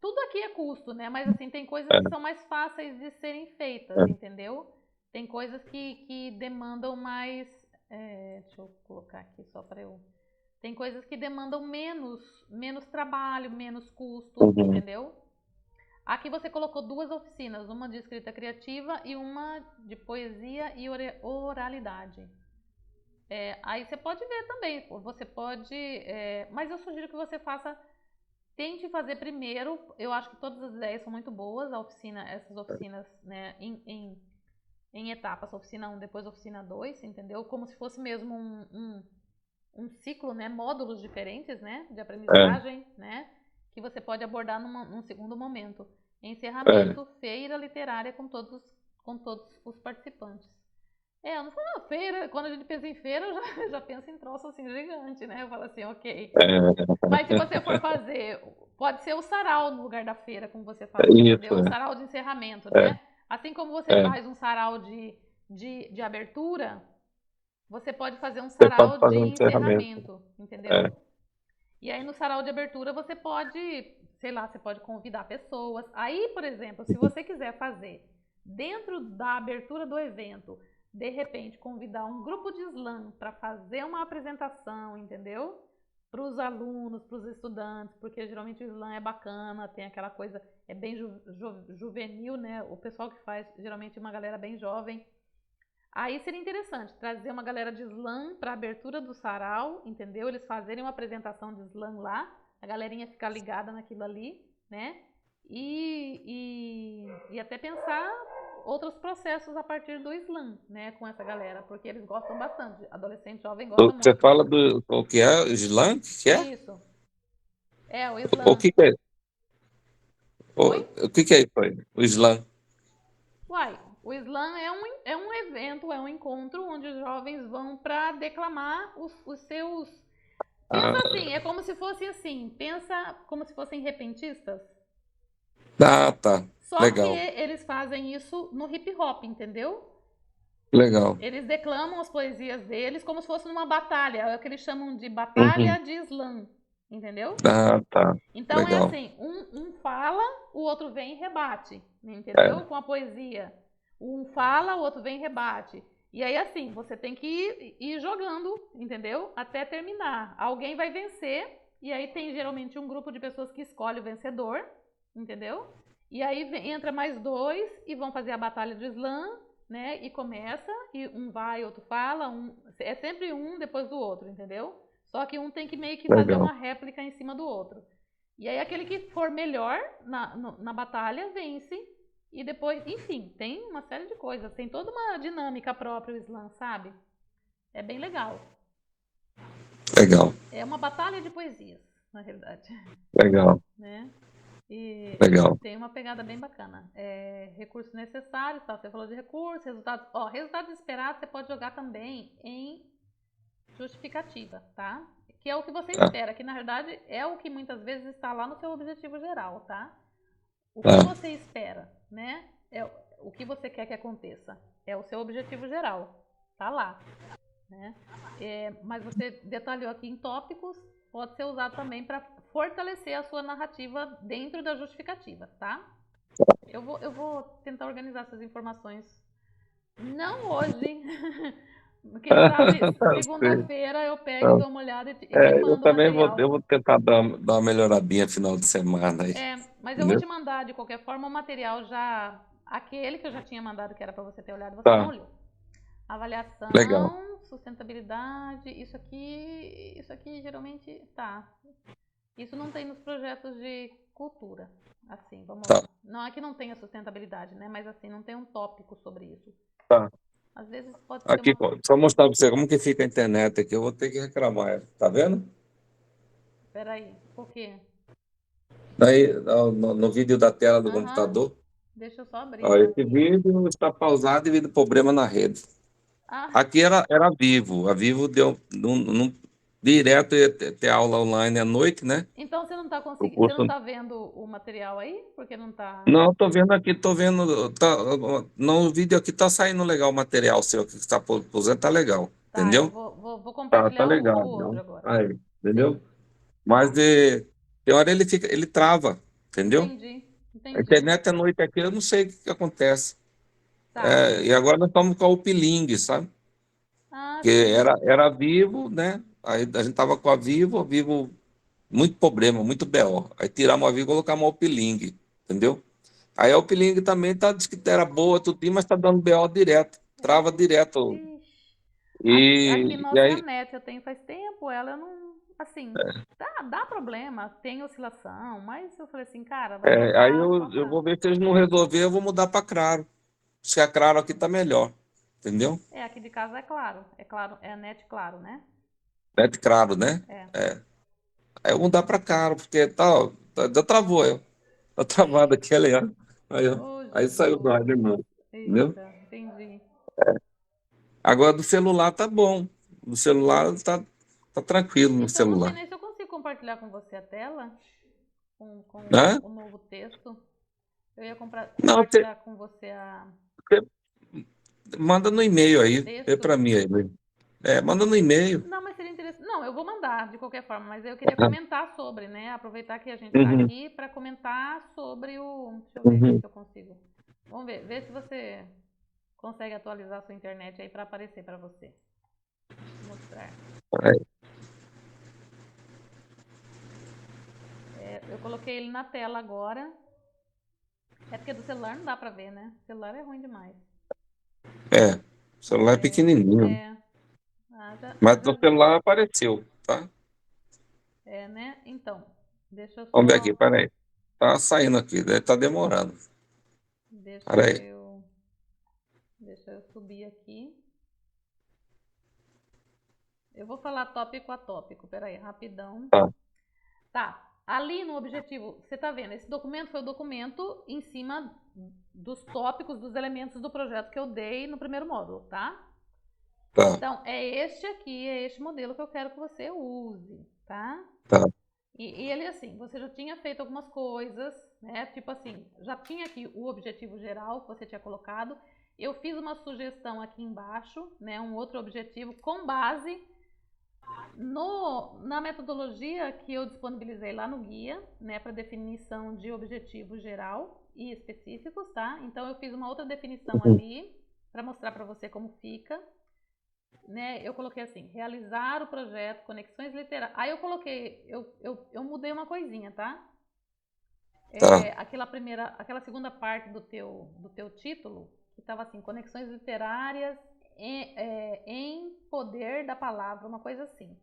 Tudo aqui é custo, né? Mas assim, tem coisas que são mais fáceis de serem feitas, entendeu? Tem coisas que demandam mais Deixa eu colocar aqui só para eu. Tem coisas que demandam menos trabalho, menos custo, Uhum. entendeu? Aqui você colocou 2 oficinas, uma de escrita criativa e uma de poesia e oralidade. Aí você pode ver também, você pode, mas eu sugiro que você tente fazer primeiro. Eu acho que todas as ideias são muito boas, essas oficinas, né, em etapas, oficina 1, depois oficina 2, entendeu? Como se fosse mesmo um ciclo, né, módulos diferentes, né, de É, aprendizagem, né, que você pode abordar num segundo momento. é, Encerramento, feira literária com todos os participantes. Eu não falo feira, quando a gente pensa em feira, eu já penso em troço assim gigante, né? Eu falo assim, ok. Mas se você for fazer, pode ser o sarau no lugar da feira, como você falou, isso, entendeu? O sarau de encerramento, é, né? Assim como você é. faz um sarau de abertura, você pode fazer um Você pode sarau de fazer um encerramento. encerramento, É, entendeu? E aí no sarau de abertura você pode, sei lá, você pode convidar pessoas. Aí, por exemplo, se você quiser fazer dentro da abertura do evento, de repente convidar um grupo de slam para fazer uma apresentação, entendeu? Para os alunos, para os estudantes, porque geralmente o slam é bacana, tem aquela coisa, é bem juvenil, né? O pessoal que faz, geralmente uma galera bem jovem. Aí seria interessante trazer uma galera de slam para a abertura do sarau, entendeu? Eles fazerem uma apresentação de slam lá, a galerinha ficar ligada naquilo ali, né? E até pensar outros processos a partir do slam, né? Com essa galera, porque eles gostam bastante. Adolescente jovem gosta Você muito. fala do o que é? Slam? Que é? Isso. O O slam. que que é? Oi? O que que é isso aí? O slam? Uai, o slam é um evento, é um encontro onde os jovens vão para declamar os seus. Pensa Ah, assim, é como se fosse assim, pensa como se fossem repentistas. tá. Só que Legal, eles fazem isso no hip hop, entendeu? legal. Eles declamam as poesias deles como se fosse numa batalha, é o que eles chamam de batalha Uhum. de slam, entendeu? Tá. Então é Legal. assim, um fala, o outro vem e rebate, entendeu? É, Com a poesia. Um fala, o outro vem e rebate. E aí assim, você tem que ir jogando, entendeu? Até terminar. Alguém vai vencer, e aí tem geralmente um grupo de pessoas que escolhe o vencedor, entendeu? E aí entra mais 2 e vão fazer a batalha do slam, né? E começa, e um vai, outro fala, é sempre um depois do outro, entendeu? Só que um tem que meio que fazer legal. uma réplica em cima do outro. E aí aquele que for melhor na batalha vence. E depois, enfim, tem uma série de coisas. Tem toda uma dinâmica própria o slam, sabe? É bem legal. Legal, É uma batalha de poesias, na realidade. legal, Né? E legal. tem uma pegada bem bacana. Recursos necessários, tá? Você falou de recursos, resultados. Resultados esperados você pode jogar também em justificativa, tá? Que é o que você Tá, espera, que na verdade é o que muitas vezes está lá no seu objetivo geral, tá? O que tá. você espera, né? O que você quer que aconteça. É o seu objetivo geral, tá lá, né? Mas você detalhou aqui em tópicos, pode ser usado também para fortalecer a sua narrativa dentro da justificativa, tá? Eu vou tentar organizar essas informações. Não hoje. Quem sabe Sei. segunda-feira eu pego e dou uma olhada e te Eu mando o também vou, material. eu vou tentar dar uma melhoradinha final de semana aí, Mas eu vou entendeu? te mandar de qualquer forma o material já. Aquele que eu já tinha mandado, que era para você ter olhado, você não Tá, olhou. legal. Avaliação, sustentabilidade, isso aqui geralmente tá. Isso não tem nos projetos de cultura. Assim, vamos Tá, lá. Não é que não tenha sustentabilidade, né? Mas assim, não tem um tópico sobre isso. tá. Às vezes pode ser Aqui, uma. pô, só mostrar para você como que fica a internet aqui. Eu vou ter que reclamar. Tá vendo? Peraí, por quê? Daí, no vídeo da tela do Aham, computador, deixa eu só abrir ó, então esse aqui. vídeo está pausado devido a problema na rede. Ah, Aqui era Vivo. A Vivo deu direto ia ter aula online à noite, né? então você não tá O conseguindo. Você não curso. tá vendo o material aí? Porque não tá. Não, tô vendo aqui, tô vendo. No vídeo aqui tá saindo legal o material seu que está posando, tá legal, Tá, eu entendeu? vou Tá compartilhar legal, o outro não? agora. Aí, Sim, entendeu? Mas tem hora ele trava, entendeu? entendi, A entendi. internet à noite aqui, eu não sei o que acontece. Tá. E agora nós estamos com a Upiling, sabe? Porque era Vivo, né? Aí a gente tava com a Vivo, muito problema, muito BO. Aí tiramos a Vivo e colocamos a Uplink, entendeu? Aí a Uplink também diz que era boa, tudo, mas tá dando BO direto, trava direto. Ixi. Aqui E nossa é a aí, net, eu tenho faz tempo, ela não, assim, dá problema, tem oscilação, mas eu falei assim, cara, vai aí rodar, só eu tá. vou ver se eles não resolver, eu vou mudar para Claro. Acho que a Claro aqui tá melhor, entendeu? É, aqui de casa é claro, é a net claro, né? Net Claro, né? É. Aí eu vou mudar para Claro, porque já travou, tá travado aqui, aliás. Ô, Aí saiu do ar Jesus. de novo, entendeu? Eita, entendi. Agora do celular tá bom. Do celular tá tranquilo no Então, não sei celular. nem se eu consigo compartilhar com você a tela, com Né? o novo texto. Eu ia Não, compartilhar com você você manda no e-mail o aí, vê texto. para mim aí. Manda no e-mail. Não, mas seria interessante. Não, eu vou mandar de qualquer forma, mas eu queria comentar sobre, né? Aproveitar que a gente está Uhum, aqui para comentar sobre o. Deixa eu ver aqui uhum. se eu consigo. Vamos ver, vê se você consegue atualizar a sua internet aí para aparecer para você. Mostrar. Aí, Eu coloquei ele na tela agora. É porque do celular não dá para ver, né? O celular é ruim demais. o Vamos celular é ver. pequenininho. É. Mas no celular apareceu, tá? É, né? Então, deixa eu Vamos ver aqui, só. peraí. Tá saindo aqui, deve tá demorando. Deixa Peraí. eu. Deixa eu subir aqui. Eu vou falar tópico a tópico. Peraí, rapidão. Tá, Tá. Ali no objetivo, você tá vendo? Esse documento foi o documento em cima dos tópicos, dos elementos do projeto que eu dei no primeiro módulo, tá? tá, Então, é este aqui, é este modelo que eu quero que você use, tá? tá. E ele, assim, você já tinha feito algumas coisas, né? Tipo assim, já tinha aqui o objetivo geral que você tinha colocado. Eu fiz uma sugestão aqui embaixo, né? Um outro objetivo com base na metodologia que eu disponibilizei lá no guia, né? Para definição de objetivo geral e específicos, tá? Então, eu fiz uma outra definição Uhum. ali para mostrar para você como fica. Né, eu coloquei assim, realizar o projeto Conexões Literárias. Aí eu coloquei, eu mudei uma coisinha, tá? Tá. Aquela segunda parte do teu título, que estava assim, Conexões Literárias em Poder da Palavra, uma coisa assim.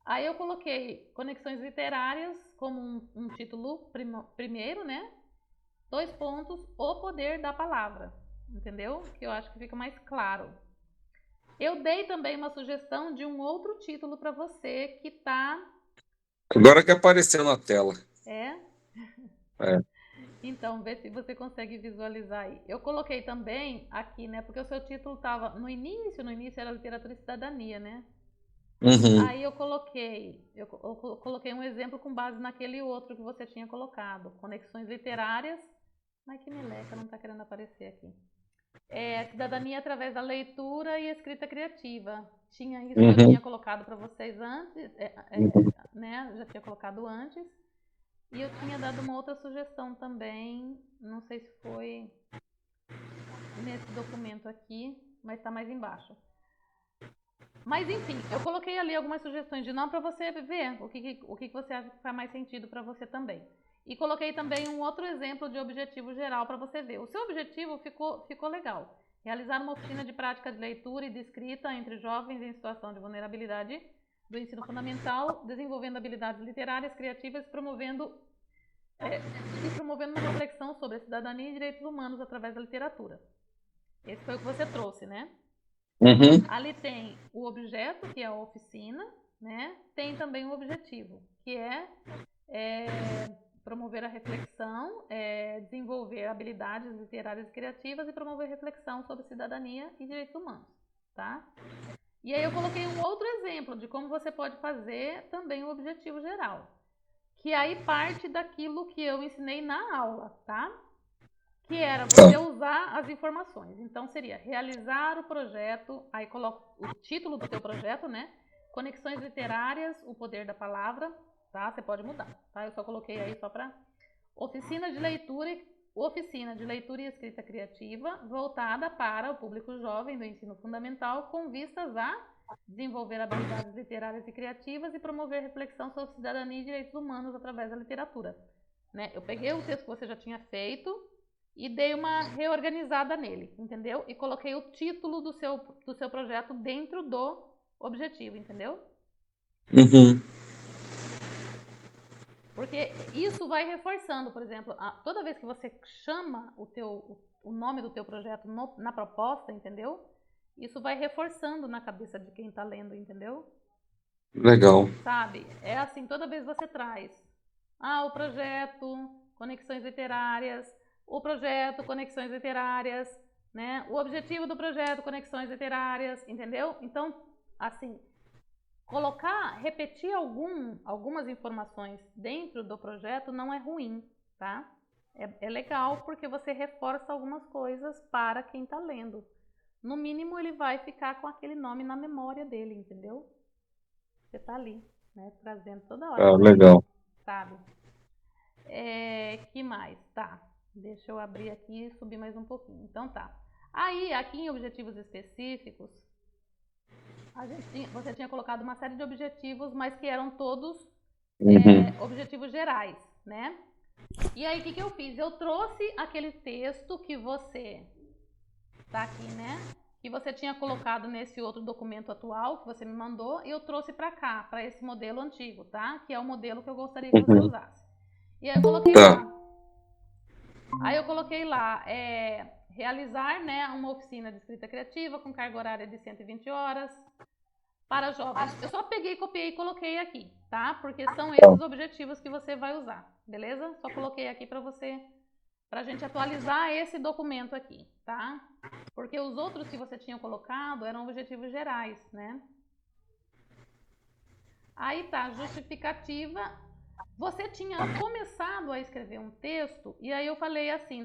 Aí eu coloquei Conexões Literárias como um título primeiro, né? 2 pontos, o poder da palavra, entendeu? Que eu acho que fica mais claro. Eu dei também uma sugestão de um outro título para você que tá. Agora que apareceu na tela. É? É. Então, vê se você consegue visualizar aí. Eu coloquei também aqui, né? Porque o seu título estava no início era Literatura e Cidadania, né? Uhum. Aí eu coloquei um exemplo com base naquele outro que você tinha colocado. Conexões literárias. Mas que meleca, não está querendo aparecer aqui. Cidadania através da leitura e escrita criativa. Tinha isso que eu Uhum. tinha colocado para vocês antes, Uhum. né? Já tinha colocado antes. E eu tinha dado uma outra sugestão também, não sei se foi nesse documento aqui, mas está mais embaixo. Mas enfim, eu coloquei ali algumas sugestões de nome para você ver o que você acha que faz mais sentido para você também. E coloquei também um outro exemplo de objetivo geral para você ver. O seu objetivo ficou legal. Realizar uma oficina de prática de leitura e de escrita entre jovens em situação de vulnerabilidade do ensino fundamental, desenvolvendo habilidades literárias, criativas, promovendo uma reflexão sobre a cidadania e direitos humanos através da literatura. Esse foi o que você trouxe, né? Uhum. Ali tem o objeto, que é a oficina, né? Tem também o objetivo, que é promover a reflexão, desenvolver habilidades literárias e criativas e promover reflexão sobre cidadania e direitos humanos, tá? E aí eu coloquei um outro exemplo de como você pode fazer também o objetivo geral, que aí parte daquilo que eu ensinei na aula, tá? Que era você Tá. usar as informações. Então seria realizar o projeto, aí coloca o título do teu projeto, né? Conexões literárias, o poder da palavra, tá? Você pode mudar, tá? Eu só coloquei aí só para oficina de leitura oficina de leitura e escrita criativa voltada para o público jovem do ensino fundamental com vistas a desenvolver habilidades literárias e criativas e promover reflexão sobre cidadania e direitos humanos através da literatura. Né? Eu peguei o texto que você já tinha feito e dei uma reorganizada nele, entendeu? E coloquei o título do seu projeto dentro do objetivo, entendeu? Uhum. Porque isso vai reforçando, por exemplo, toda vez que você chama o nome do teu projeto na proposta, entendeu? Isso vai reforçando na cabeça de quem está lendo, entendeu? Legal. Sabe? É assim, toda vez você traz o projeto, conexões literárias, o projeto, conexões literárias, né? O objetivo do projeto, conexões literárias, entendeu? Então, assim, repetir algumas informações dentro do projeto não é ruim, tá? É legal porque você reforça algumas coisas para quem está lendo. No mínimo, ele vai ficar com aquele nome na memória dele, entendeu? Você tá ali, né? Trazendo toda hora. Legal. Sabe? Que mais? Tá. Deixa eu abrir aqui e subir mais um pouquinho. Então tá. Aí, aqui em objetivos específicos, você tinha colocado uma série de objetivos, mas que eram todos objetivos gerais, né? E aí, o que eu fiz? Eu trouxe aquele texto que você tá aqui, né? Que você tinha colocado nesse outro documento atual que você me mandou, e eu trouxe para cá, para esse modelo antigo, tá? Que é o modelo que eu gostaria que você usasse. E aí eu coloquei lá. Aí eu coloquei lá, realizar, né, uma oficina de escrita criativa com carga horária de 120 horas para jovens. Eu só peguei, copiei e coloquei aqui, tá? Porque são esses objetivos que você vai usar, beleza? Só coloquei aqui para você, pra gente atualizar esse documento aqui, tá? Porque os outros que você tinha colocado eram objetivos gerais, né? Aí tá, justificativa. Você tinha começado a escrever um texto e aí eu falei assim,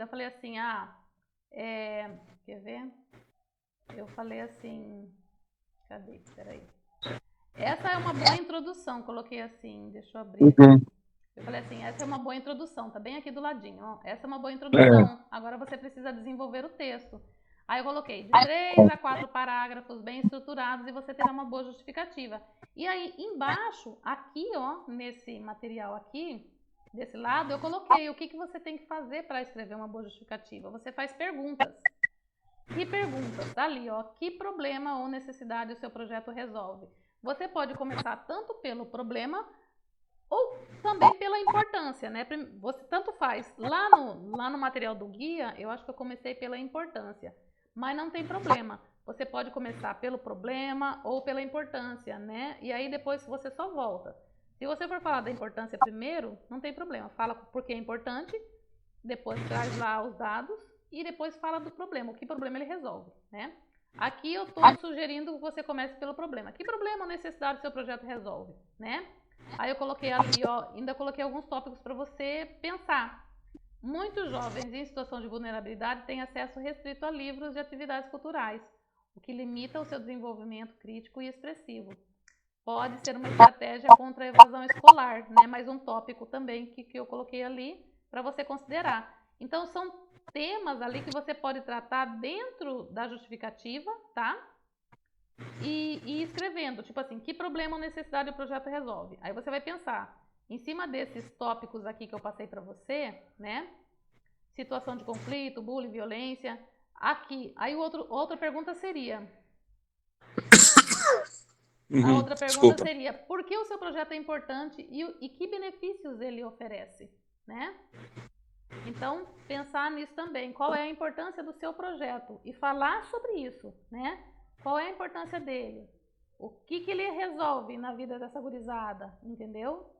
quer ver? Eu falei assim, cadê? Peraí. Essa é uma boa introdução, coloquei assim, deixa eu abrir aqui. Eu falei assim, essa é uma boa introdução, tá bem aqui do ladinho, ó. Essa é uma boa introdução, agora você precisa desenvolver o texto. Aí eu coloquei de 3 a 4 parágrafos bem estruturados e você terá uma boa justificativa. E aí embaixo, aqui ó, nesse material aqui, desse lado, eu coloquei o que você tem que fazer para escrever uma boa justificativa. Você faz perguntas. Que perguntas? Tá ali, ó. Que problema ou necessidade o seu projeto resolve? Você pode começar tanto pelo problema ou também pela importância, né? Você tanto faz. Lá no material do guia, eu acho que eu comecei pela importância, mas não tem problema. Você pode começar pelo problema ou pela importância, né? E aí depois você só volta. Se você for falar da importância primeiro, não tem problema. Fala porque é importante, depois traz lá os dados e depois fala do problema. O que problema ele resolve, né? Aqui eu estou sugerindo que você comece pelo problema. Que problema ou necessidade o seu projeto resolve, né? Aí eu coloquei ali, ó, ainda coloquei alguns tópicos para você pensar. Muitos jovens em situação de vulnerabilidade têm acesso restrito a livros de atividades culturais, o que limita o seu desenvolvimento crítico e expressivo. Pode ser uma estratégia contra a evasão escolar, né? Mais um tópico também que eu coloquei ali para você considerar. Então, são temas ali que você pode tratar dentro da justificativa, tá? E escrevendo, tipo assim, que problema ou necessidade o projeto resolve? Aí você vai pensar, em cima desses tópicos aqui que eu passei para você, né? Situação de conflito, bullying, violência. Aqui, aí outra pergunta seria... A outra pergunta seria, por que o seu projeto é importante e que benefícios ele oferece, né? Então, pensar nisso também. Qual é a importância do seu projeto? E falar sobre isso, né? Qual é a importância dele? O que ele resolve na vida dessa gurizada, entendeu?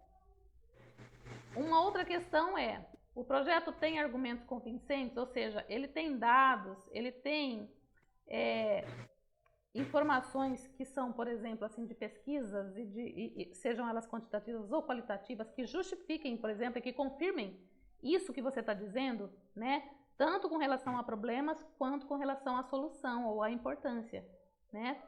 Uma outra questão é, o projeto tem argumentos convincentes, ou seja, ele tem dados, ele tem informações que são, por exemplo, assim, de pesquisas, sejam elas quantitativas ou qualitativas, que justifiquem, por exemplo, e que confirmem isso que você está dizendo, né? Tanto com relação a problemas, quanto com relação à solução ou à importância, né?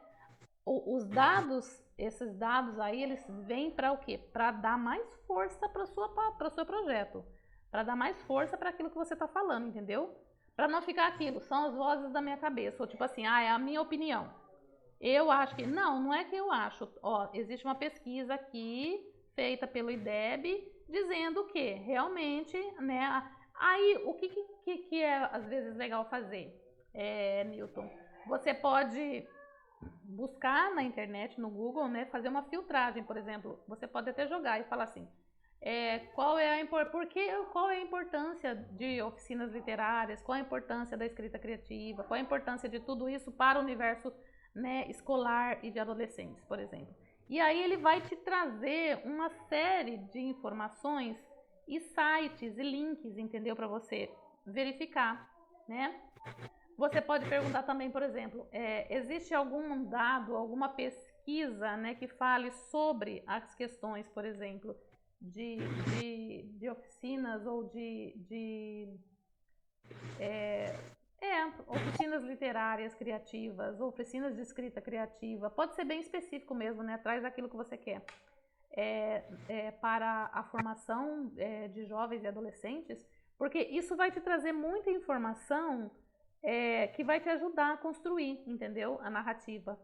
Os dados, esses dados aí, eles vêm para o quê? Para dar mais força para o seu projeto. para dar mais força para aquilo que você está falando, entendeu? Para não ficar aquilo, são as vozes da minha cabeça, ou tipo assim, é a minha opinião. Eu acho que... Não é que eu acho. Ó, existe uma pesquisa aqui, feita pelo IDEB, dizendo que realmente, né... Aí, o que é, às vezes, legal fazer, Newton? Você pode buscar na internet, no Google, né, fazer uma filtragem, por exemplo. Você pode até jogar e falar assim, qual é a importância de oficinas literárias, qual a importância da escrita criativa, qual a importância de tudo isso para o universo, né, escolar e de adolescentes, por exemplo. E aí ele vai te trazer uma série de informações e sites e links, entendeu, para você verificar, né? Você pode perguntar também, por exemplo, existe algum dado, alguma pesquisa, né, que fale sobre as questões, por exemplo, de oficinas ou oficinas literárias criativas, oficinas de escrita criativa. Pode ser bem específico mesmo, né? Traz aquilo que você quer. Para a formação de jovens e adolescentes, porque isso vai te trazer muita informação que vai te ajudar a construir, entendeu? A narrativa,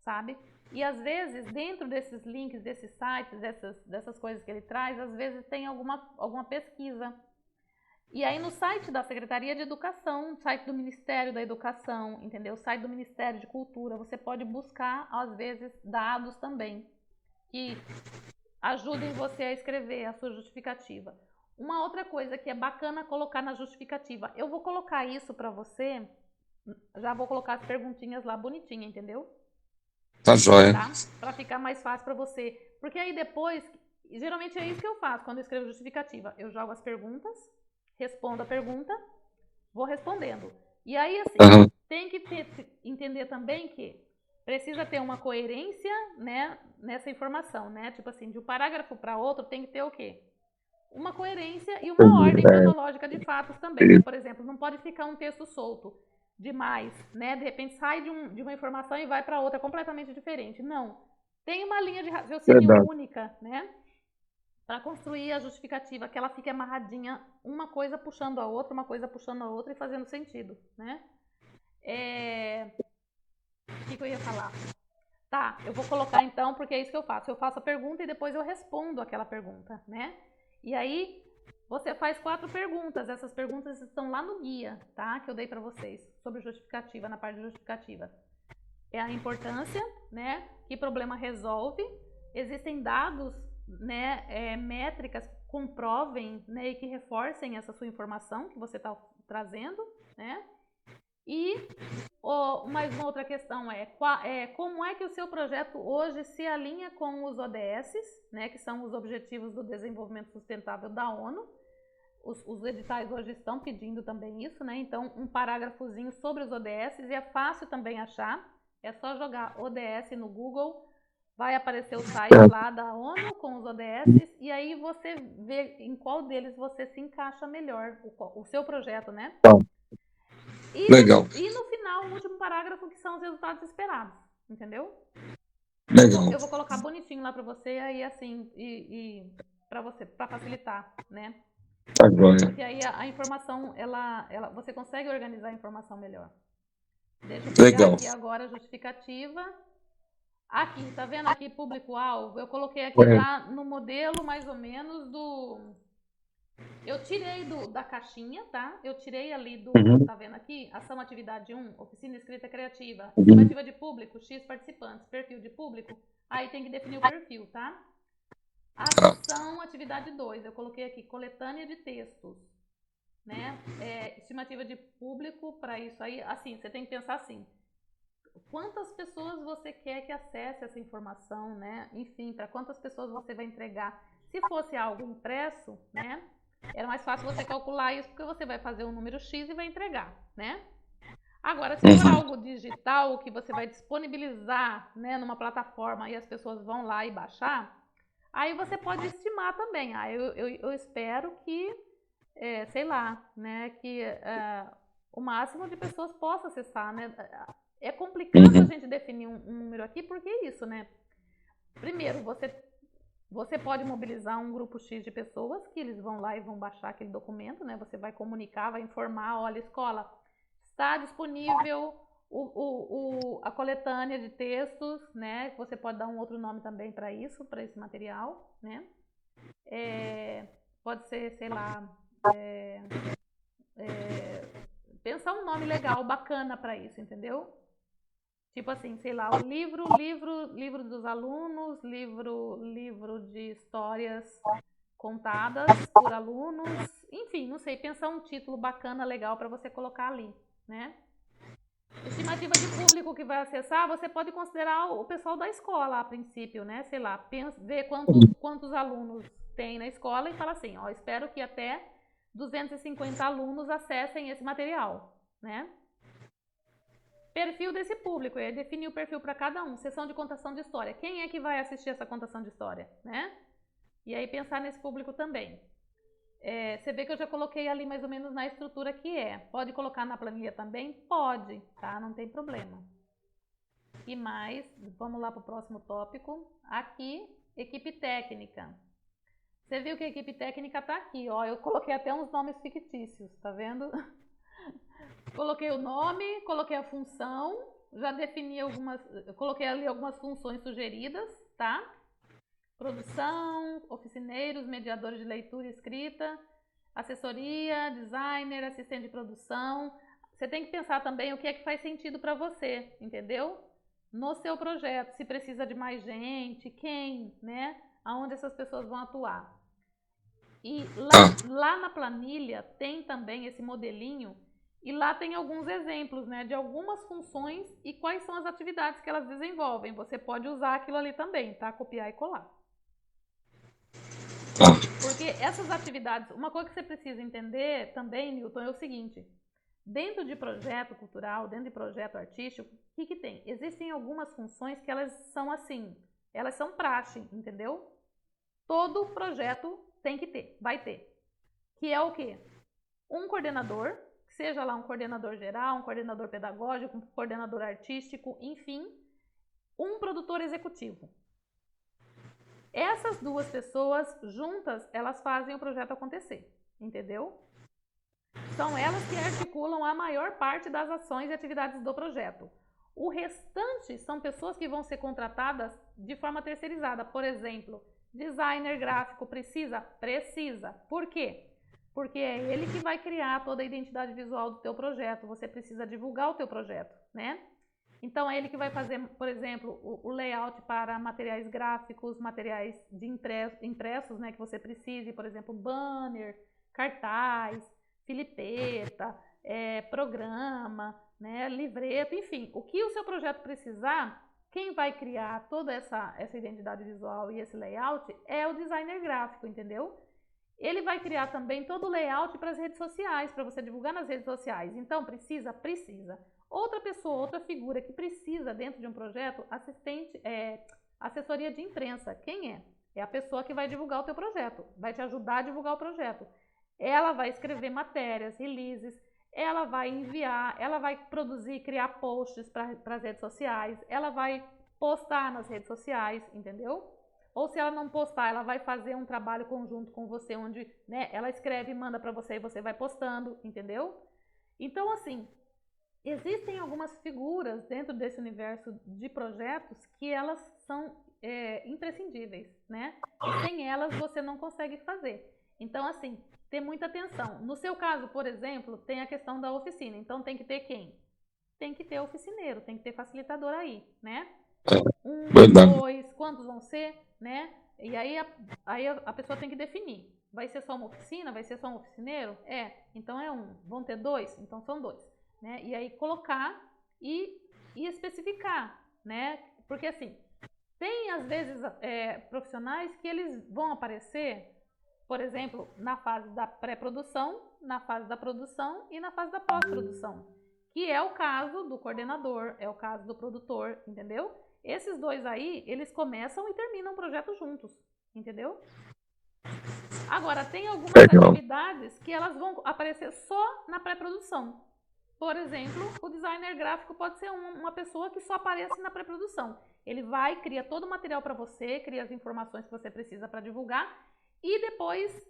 sabe? E às vezes, dentro desses links, desses sites, dessas coisas que ele traz, às vezes tem alguma pesquisa. E aí no site da Secretaria de Educação, site do Ministério da Educação, entendeu? Site do Ministério de Cultura, você pode buscar, às vezes, dados também, que ajudem você a escrever a sua justificativa. Uma outra coisa que é bacana colocar na justificativa, eu vou colocar isso para você, já vou colocar as perguntinhas lá bonitinha, entendeu? Tá joia. Tá? Para ficar mais fácil para você. Porque aí depois, geralmente é isso que eu faço quando eu escrevo justificativa. Eu jogo as perguntas, respondo a pergunta, vou respondendo. E aí, assim, tem que entender também que precisa ter uma coerência, né, nessa informação, né? Tipo assim, de um parágrafo para outro tem que ter o quê? Uma coerência e uma ordem cronológica de fatos também. Né? Por exemplo, não pode ficar um texto solto demais, né? De repente sai de uma informação e vai para outra completamente diferente. Não. Tem uma linha de raciocínio única, né? Para construir a justificativa, que ela fique amarradinha, uma coisa puxando a outra, uma coisa puxando a outra e fazendo sentido, né? O que eu ia falar? Tá, eu vou colocar então, porque é isso que eu faço. Eu faço a pergunta e depois eu respondo aquela pergunta, né? E aí, você faz 4 perguntas. Essas perguntas estão lá no guia, tá? Que eu dei para vocês, sobre justificativa, na parte de justificativa. É a importância, né? Que problema resolve? Existem dados, né? Métricas que comprovem, né? E que reforcem essa sua informação que você está trazendo, né? E mais uma outra questão como é que o seu projeto hoje se alinha com os ODS, né, que são os Objetivos do Desenvolvimento Sustentável da ONU. Os editais hoje estão pedindo também isso, né? Então, um parágrafozinho sobre os ODS, e é fácil também achar. É só jogar ODS no Google, vai aparecer o site lá da ONU com os ODS, e aí você vê em qual deles você se encaixa melhor, o seu projeto, né? Legal. E no final, o último parágrafo, que são os resultados esperados, entendeu? Legal. Eu vou colocar bonitinho lá para você, aí assim, para facilitar, né? Agora. Porque aí a informação, você consegue organizar a informação melhor. Deixa eu pegar aqui agora a justificativa. Aqui, tá vendo aqui público-alvo? Eu coloquei aqui já no modelo, mais ou menos, eu tirei da caixinha, tá? Eu tirei ali tá vendo aqui? Ação, atividade 1, oficina escrita criativa. Estimativa de público, X participantes. Perfil de público, aí tem que definir o perfil, tá? Ação, atividade 2, eu coloquei aqui, coletânea de textos, né? Estimativa de público, para isso aí, assim, você tem que pensar assim. Quantas pessoas você quer que acesse essa informação, né? Enfim, para quantas pessoas você vai entregar? Se fosse algo impresso, né? Era mais fácil você calcular isso, porque você vai fazer um número X e vai entregar, né? Agora, se for algo digital, que você vai disponibilizar, né, numa plataforma e as pessoas vão lá e baixar, aí você pode estimar também. Eu espero que, sei lá, né, que o máximo de pessoas possa acessar, né? É complicado a gente definir um número aqui, porque é isso, né? Primeiro, você Você pode mobilizar um grupo X de pessoas que eles vão lá e vão baixar aquele documento, né? Você vai comunicar, vai informar, olha, escola, está disponível a coletânea de textos, né? Você pode dar um outro nome também para isso, para esse material, né? Pode ser, sei lá, pensar um nome legal, bacana para isso, entendeu? Tipo assim, sei lá, o livro dos alunos, livro de histórias contadas por alunos, enfim, não sei, pensar um título bacana, legal para você colocar ali, né? Estimativa de público que vai acessar, você pode considerar o pessoal da escola a princípio, né? Sei lá, ver quantos alunos tem na escola e fala assim, ó, espero que até 250 alunos acessem esse material, né? Perfil desse público, e aí definir o perfil para cada um. Sessão de contação de história. Quem é que vai assistir essa contação de história, né? E aí pensar nesse público também. Você vê que eu já coloquei ali mais ou menos na estrutura que é. Pode colocar na planilha também? Pode, tá? Não tem problema. E mais, vamos lá para o próximo tópico. Aqui, equipe técnica. Você viu que a equipe técnica tá aqui, ó. Eu coloquei até uns nomes fictícios, tá vendo? Coloquei o nome, coloquei a função, já defini coloquei ali algumas funções sugeridas, tá? Produção, oficineiros, mediadores de leitura e escrita, assessoria, designer, assistente de produção. Você tem que pensar também o que é que faz sentido para você, entendeu? No seu projeto, se precisa de mais gente, quem, né? Aonde essas pessoas vão atuar. E lá na planilha tem também esse modelinho. E lá tem alguns exemplos, né, de algumas funções e quais são as atividades que elas desenvolvem. Você pode usar aquilo ali também, tá? Copiar e colar. Porque essas atividades, uma coisa que você precisa entender também, Newton, é o seguinte. Dentro de projeto cultural, dentro de projeto artístico, o que tem? Existem algumas funções que elas são assim, elas são praxe, entendeu? Todo projeto tem que ter, vai ter. Que é o quê? Um coordenador, seja lá um coordenador geral, um coordenador pedagógico, um coordenador artístico, enfim, um produtor executivo. Essas duas pessoas juntas, elas fazem o projeto acontecer, entendeu? São elas que articulam a maior parte das ações e atividades do projeto. O restante são pessoas que vão ser contratadas de forma terceirizada. Por exemplo, designer gráfico precisa? Precisa. Por quê? Porque é ele que vai criar toda a identidade visual do teu projeto. Você precisa divulgar o teu projeto, né? Então é ele que vai fazer, por exemplo, o layout para materiais gráficos, materiais de impressos, né, que você precise, por exemplo, banner, cartaz, filipeta, programa, né, livreto, enfim. O que o seu projeto precisar, quem vai criar toda essa identidade visual e esse layout é o designer gráfico, entendeu? Ele vai criar também todo o layout para as redes sociais, para você divulgar nas redes sociais. Então, precisa? Precisa. Outra pessoa, outra figura que precisa dentro de um projeto, assessoria de imprensa. Quem é? É a pessoa que vai divulgar o teu projeto, vai te ajudar a divulgar o projeto. Ela vai escrever matérias, releases, ela vai enviar, ela vai produzir, criar posts para as redes sociais, ela vai postar nas redes sociais, entendeu? Ou se ela não postar, ela vai fazer um trabalho conjunto com você, onde, né, ela escreve e manda para você e você vai postando, entendeu? Então, assim, existem algumas figuras dentro desse universo de projetos que elas são imprescindíveis, né? E sem elas você não consegue fazer. Então, assim, ter muita atenção. No seu caso, por exemplo, tem a questão da oficina. Então, tem que ter quem? Tem que ter oficineiro, tem que ter facilitador aí, né? Dois, quantos vão ser, né? E aí a pessoa tem que definir. Vai ser só uma oficina? Vai ser só um oficineiro? Então é um. Vão ter dois? Então são dois. Né? E aí colocar e especificar, né? Porque assim, tem às vezes profissionais que eles vão aparecer, por exemplo, na fase da pré-produção, na fase da produção e na fase da pós-produção, que é o caso do coordenador, é o caso do produtor, entendeu? Esses dois aí, eles começam e terminam o projeto juntos, entendeu? Agora, tem algumas atividades que elas vão aparecer só na pré-produção. Por exemplo, o designer gráfico pode ser uma pessoa que só aparece na pré-produção. Ele vai, cria todo o material para você, cria as informações que você precisa para divulgar e depois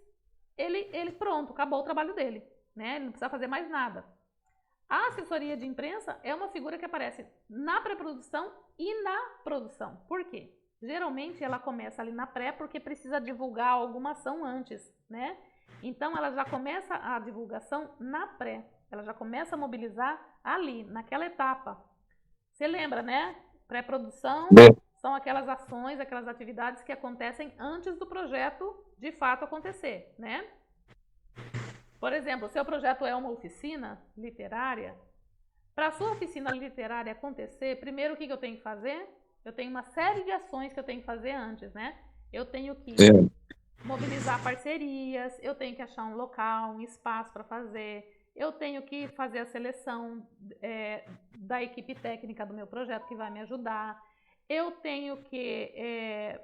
ele pronto, acabou o trabalho dele, né? Ele não precisa fazer mais nada. A assessoria de imprensa é uma figura que aparece na pré-produção e na produção. Por quê? Geralmente ela começa ali na pré porque precisa divulgar alguma ação antes, né? Então ela já começa a divulgação na pré. Ela já começa a mobilizar ali, naquela etapa. Você lembra, né? Pré-produção são aquelas ações, aquelas atividades que acontecem antes do projeto de fato acontecer, né? Por exemplo, seu projeto é uma oficina literária. Para a sua oficina literária acontecer, primeiro o que eu tenho que fazer? Eu tenho uma série de ações que eu tenho que fazer antes, né? Eu tenho que mobilizar parcerias, eu tenho que achar um local, um espaço para fazer, eu tenho que fazer a seleção da equipe técnica do meu projeto que vai me ajudar, eu tenho que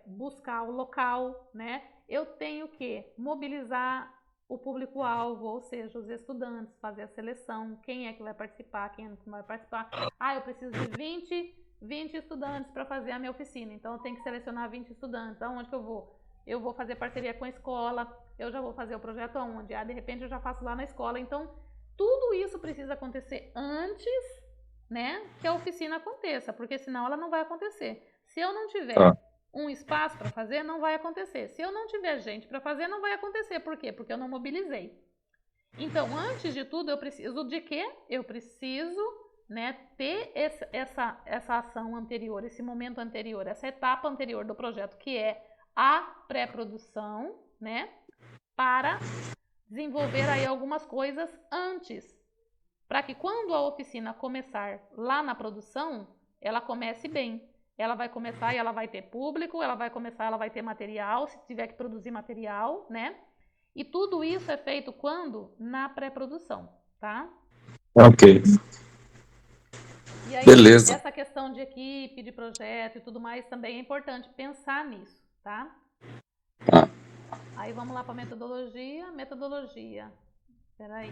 buscar o local, né? Eu tenho que mobilizar o público-alvo, ou seja, os estudantes, fazer a seleção, quem é que vai participar, quem é que não vai participar. Eu preciso de 20 estudantes para fazer a minha oficina, então eu tenho que selecionar 20 estudantes. Aonde que eu vou? Eu vou fazer parceria com a escola, eu já vou fazer o projeto aonde? De repente eu já faço lá na escola. Então, tudo isso precisa acontecer antes, né, que a oficina aconteça, porque senão ela não vai acontecer. Se eu não tiver um espaço para fazer, não vai acontecer. Se eu não tiver gente para fazer, não vai acontecer. Por quê? Porque eu não mobilizei. Então, antes de tudo, eu preciso de quê? Eu preciso, né, ter essa ação anterior, esse momento anterior, essa etapa anterior do projeto, que é a pré-produção, né, para desenvolver aí algumas coisas antes, para que quando a oficina começar lá na produção, ela comece bem. Ela vai começar e ela vai ter público, ela vai ter material, se tiver que produzir material, né? E tudo isso é feito quando? Na pré-produção, tá? Ok. E aí, Beleza. essa questão de equipe, de projeto e tudo mais, também é importante pensar nisso, tá? Aí vamos lá para metodologia. Peraí.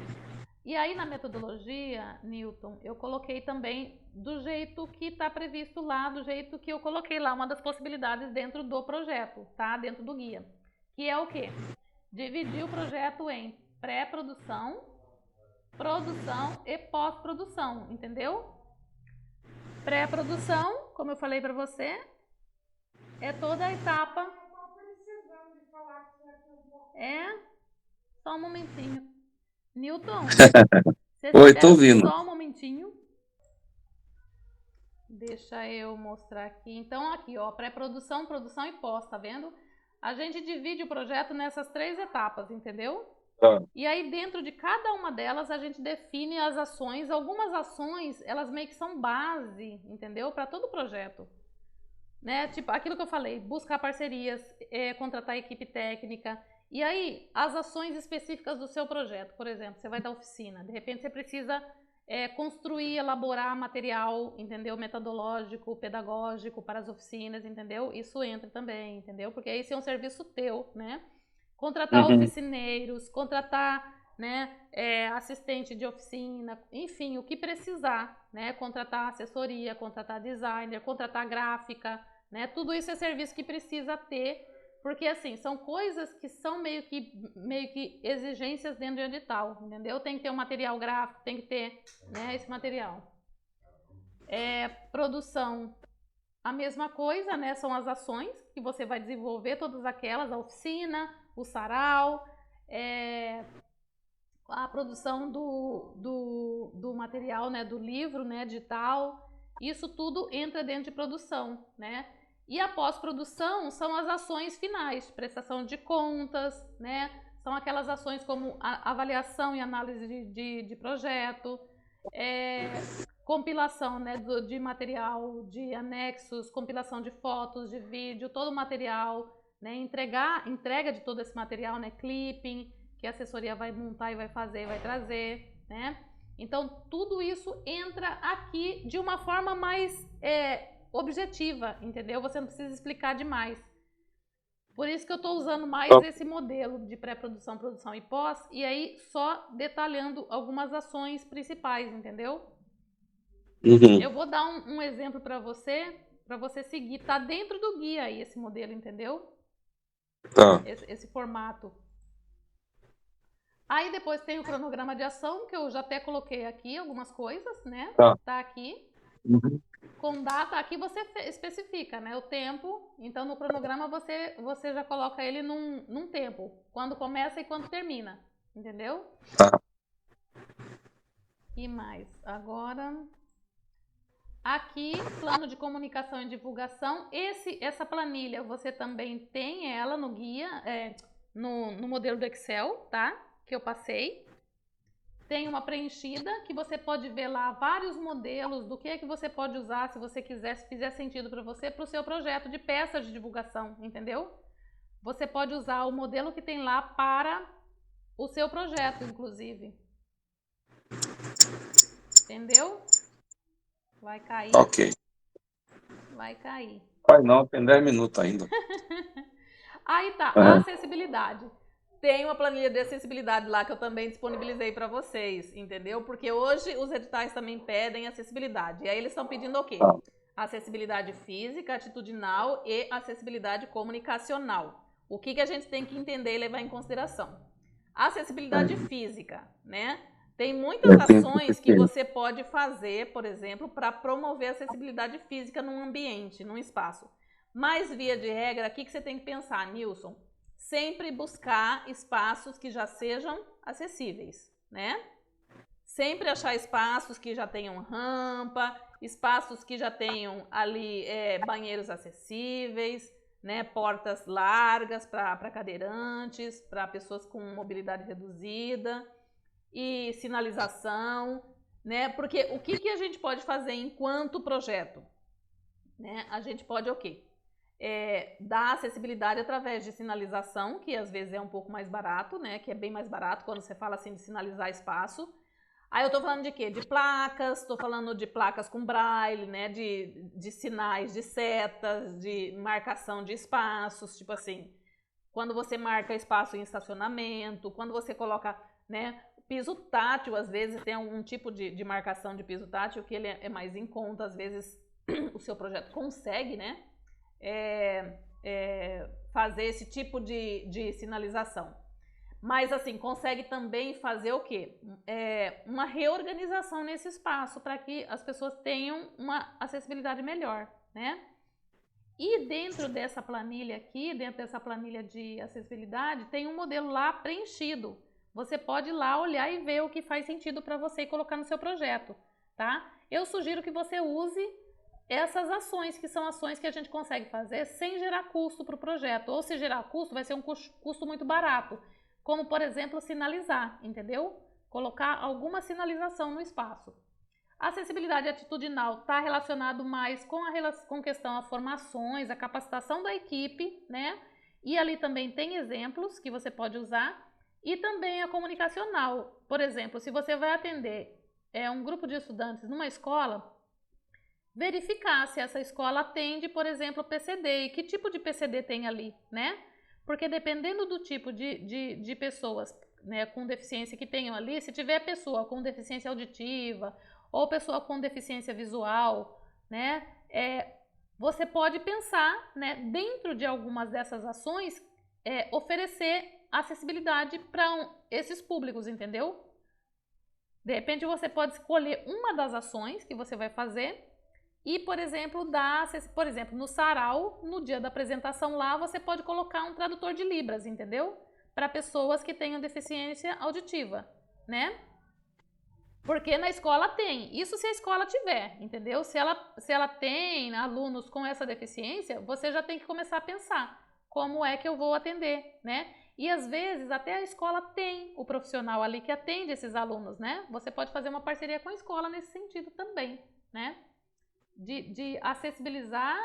E aí na metodologia, Newton, eu coloquei também do jeito que está previsto lá, do jeito que eu coloquei lá, uma das possibilidades dentro do projeto, tá? Dentro do guia. Que é o quê? Dividir o projeto em pré-produção, produção e pós-produção, entendeu? Pré-produção, como eu falei para você, é toda a etapa. Só um momentinho. Newton, Oi, tô ouvindo. só um momentinho. Deixa eu mostrar aqui. Então, aqui, ó, pré-produção, produção e pós, tá vendo? A gente divide o projeto nessas 3 etapas, entendeu? E aí, dentro de cada uma delas, a gente define as ações. Algumas ações, elas meio que são base, entendeu? Para todo o projeto. Né? Tipo, aquilo que eu falei, buscar parcerias, contratar equipe técnica. E aí, as ações específicas do seu projeto, por exemplo, você vai dar oficina, de repente você precisa construir, elaborar material, entendeu? Metodológico, pedagógico para as oficinas, entendeu? Isso entra também, entendeu? Porque esse é um serviço teu, né? Contratar oficineiros, contratar, né, assistente de oficina, enfim, o que precisar, né? Contratar assessoria, contratar designer, contratar gráfica, né? Tudo isso é serviço que precisa ter. Porque, assim, são coisas que são meio que exigências dentro de edital, entendeu? Tem que ter um material gráfico, tem que ter, né, esse material. Produção, a mesma coisa, né? São as ações que você vai desenvolver, todas aquelas, a oficina, o sarau, a produção do material, né, do livro, né, digital. Isso tudo entra dentro de produção, né? E a pós-produção são as ações finais, prestação de contas, né? São aquelas ações como a avaliação e análise de projeto, compilação, né, de material, de anexos, compilação de fotos, de vídeo, todo o material, né? Entrega de todo esse material, né? Clipping, que a assessoria vai montar e vai fazer, vai trazer, né? Então, tudo isso entra aqui de uma forma mais objetiva, entendeu? Você não precisa explicar demais. Por isso que eu estou usando mais esse modelo de pré-produção, produção e pós, e aí só detalhando algumas ações principais, entendeu? Uhum. Eu vou dar um exemplo para você seguir. Tá dentro do guia aí esse modelo, entendeu? Tá. Esse formato. Aí depois tem o cronograma de ação, que eu já até coloquei aqui algumas coisas, né? Tá aqui. Uhum. Com data, aqui você especifica, né? O tempo. Então, no cronograma, você já coloca ele num tempo. Quando começa e quando termina. Entendeu? Tá. E mais? Agora... Aqui, plano de comunicação e divulgação. Essa planilha, você também tem ela no guia, no modelo do Excel, tá? Que eu passei. Tem uma preenchida que você pode ver lá vários modelos do que é que você pode usar, se você quiser, se fizer sentido para você, para o seu projeto de peças de divulgação, entendeu? Você pode usar o modelo que tem lá para o seu projeto, inclusive. Entendeu? Vai cair. Ok. Vai cair. Vai não, tem 10 minutos ainda. Aí tá, a acessibilidade. Tem uma planilha de acessibilidade lá que eu também disponibilizei para vocês, entendeu? Porque hoje os editais também pedem acessibilidade. E aí eles estão pedindo o quê? Acessibilidade física, atitudinal e acessibilidade comunicacional. O que a gente tem que entender e levar em consideração? Acessibilidade física, né? Tem muitas ações que você pode fazer, por exemplo, para promover a acessibilidade física num ambiente, num espaço. Mas, via de regra, aqui que você tem que pensar, Nilson, sempre buscar espaços que já sejam acessíveis, né? Sempre achar espaços que já tenham rampa, espaços que já tenham ali banheiros acessíveis, né? Portas largas para cadeirantes, para pessoas com mobilidade reduzida e sinalização, né? Porque o que a gente pode fazer enquanto projeto? Né? A gente pode o quê? Dar acessibilidade através de sinalização, que às vezes é um pouco mais barato, né? Que é bem mais barato quando você fala assim de sinalizar espaço. Aí eu tô falando de quê? De placas, tô falando de placas com braille, né? De sinais, de setas, de marcação de espaços, tipo assim, quando você marca espaço em estacionamento, quando você coloca, né? Piso tátil, às vezes tem algum tipo de marcação de piso tátil que ele é mais em conta, às vezes o seu projeto consegue, né? Fazer esse tipo de sinalização. Mas, assim, consegue também fazer o quê? Uma reorganização nesse espaço para que as pessoas tenham uma acessibilidade melhor, né? E dentro dessa planilha aqui, dentro dessa planilha de acessibilidade, tem um modelo lá preenchido. Você pode ir lá olhar e ver o que faz sentido para você e colocar no seu projeto, tá? Eu sugiro que você use essas ações, que são ações que a gente consegue fazer sem gerar custo para o projeto. Ou se gerar custo, vai ser um custo muito barato. Como, por exemplo, sinalizar, entendeu? Colocar alguma sinalização no espaço. A acessibilidade atitudinal está relacionado mais com questão a formações, a capacitação da equipe, né? E ali também tem exemplos que você pode usar. E também a comunicacional. Por exemplo, se você vai atender um grupo de estudantes numa escola, verificar se essa escola atende, por exemplo, PCD e que tipo de PCD tem ali, né? Porque dependendo do tipo de pessoas, né, com deficiência que tenham ali, se tiver pessoa com deficiência auditiva ou pessoa com deficiência visual, né, você pode pensar, né, dentro de algumas dessas ações, oferecer acessibilidade para esses públicos, entendeu? De repente você pode escolher uma das ações que você vai fazer e, por exemplo, no sarau, no dia da apresentação lá, você pode colocar um tradutor de Libras, entendeu? Para pessoas que tenham deficiência auditiva, né? Porque na escola tem. Isso se a escola tiver, entendeu? Se ela tem alunos com essa deficiência, você já tem que começar a pensar como é que eu vou atender, né? E às vezes até a escola tem o profissional ali que atende esses alunos, né? Você pode fazer uma parceria com a escola nesse sentido também, né? De acessibilizar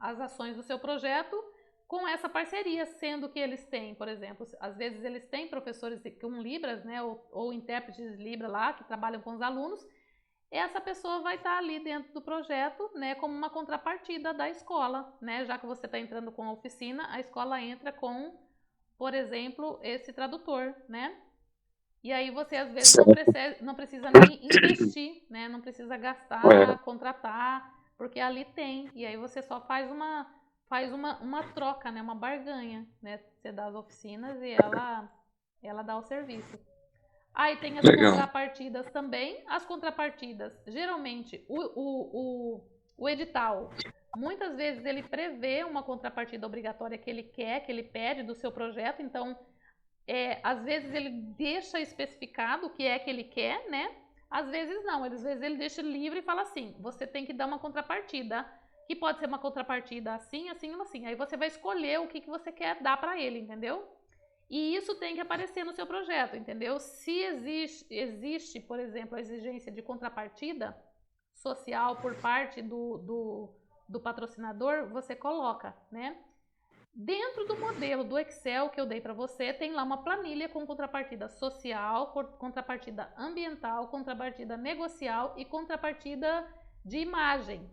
as ações do seu projeto com essa parceria, sendo que eles têm, por exemplo, às vezes eles têm professores com Libras, né, ou intérpretes Libra lá, que trabalham com os alunos, essa pessoa vai estar ali dentro do projeto, né, como uma contrapartida da escola, né? Já que você está entrando com a oficina, a escola entra com, por exemplo, esse tradutor, né? E aí você às vezes Certo. não precisa nem investir, né? Não precisa É, gastar, contratar, porque ali tem. E aí você só faz uma troca, né? Uma barganha, né? Você dá as oficinas e ela dá o serviço. Aí tem as legal. contrapartidas também. As contrapartidas, geralmente, o edital, muitas vezes ele prevê uma contrapartida obrigatória que ele quer, que ele pede do seu projeto. Então, às vezes ele deixa especificado o que é que ele quer, né? Às vezes não, às vezes ele deixa livre e fala assim, você tem que dar uma contrapartida, que pode ser uma contrapartida assim, assim ou assim. Aí você vai escolher o que você quer dar para ele, entendeu? E isso tem que aparecer no seu projeto, entendeu? Se existe, por exemplo, a exigência de contrapartida social por parte do patrocinador, você coloca, né? Dentro do modelo do Excel que eu dei para você, tem lá uma planilha com contrapartida social, contrapartida ambiental, contrapartida negocial e contrapartida de imagem.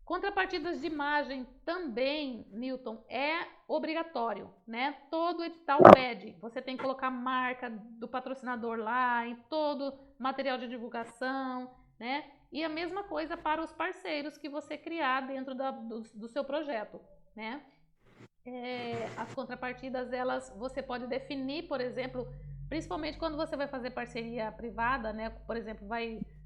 Contrapartidas de imagem também, Newton, é obrigatório, né? Todo edital pede. Você tem que colocar a marca do patrocinador lá em todo material de divulgação, né? E a mesma coisa para os parceiros que você criar dentro do seu projeto, né? As contrapartidas, você pode definir, por exemplo, principalmente quando você vai fazer parceria privada, né? Por exemplo,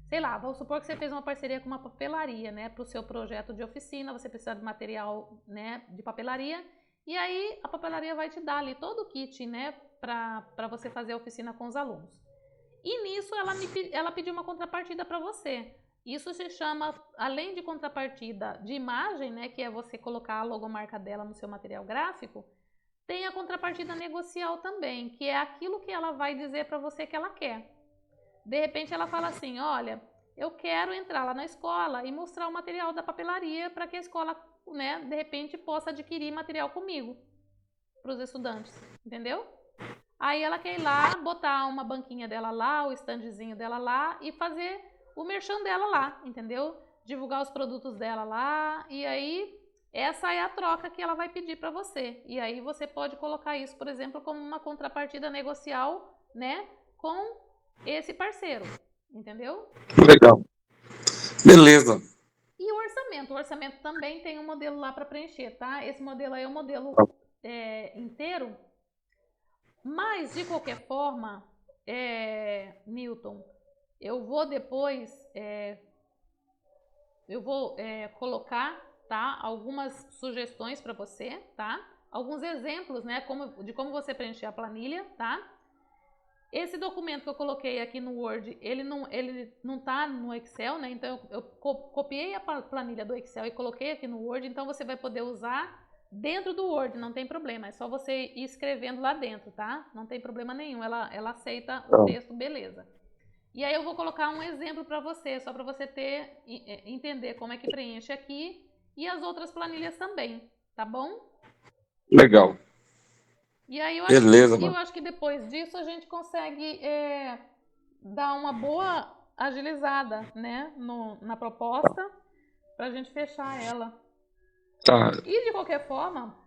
sei lá, vamos supor que você fez uma parceria com uma papelaria, né? Para o seu projeto de oficina, você precisa de material, né? De papelaria, e aí a papelaria vai te dar ali todo o kit, né? Para você fazer a oficina com os alunos. E nisso ela pediu uma contrapartida para você. Isso se chama, além de contrapartida de imagem, né, que é você colocar a logomarca dela no seu material gráfico, tem a contrapartida negocial também, que é aquilo que ela vai dizer para você que ela quer. De repente ela fala assim, olha, eu quero entrar lá na escola e mostrar o material da papelaria para que a escola, né, de repente possa adquirir material comigo, para os estudantes, entendeu? Aí ela quer ir lá, botar uma banquinha dela lá, o standzinho dela lá e fazer o merchan dela lá, entendeu? Divulgar os produtos dela lá, e aí essa é a troca que ela vai pedir para você. E aí você pode colocar isso, por exemplo, como uma contrapartida negocial, né, com esse parceiro, entendeu? Legal. Beleza. E o orçamento também tem um modelo lá para preencher, tá? Esse modelo aí é um modelo inteiro, mas de qualquer forma, Newton, eu vou depois, colocar, tá, algumas sugestões para você, tá? Alguns exemplos, né, de como você preencher a planilha, tá? Esse documento que eu coloquei aqui no Word, ele não tá no Excel, né? Então eu copiei a planilha do Excel e coloquei aqui no Word, então você vai poder usar dentro do Word, não tem problema, é só você ir escrevendo lá dentro, tá? Não tem problema nenhum, ela aceita o texto, beleza. E aí eu vou colocar um exemplo para você, só para você entender como é que preenche aqui e as outras planilhas também, tá bom? Legal. E aí eu Beleza, mano. acho que depois disso a gente consegue dar uma boa agilizada, né, na proposta, pra gente fechar ela. Tá. E de qualquer forma,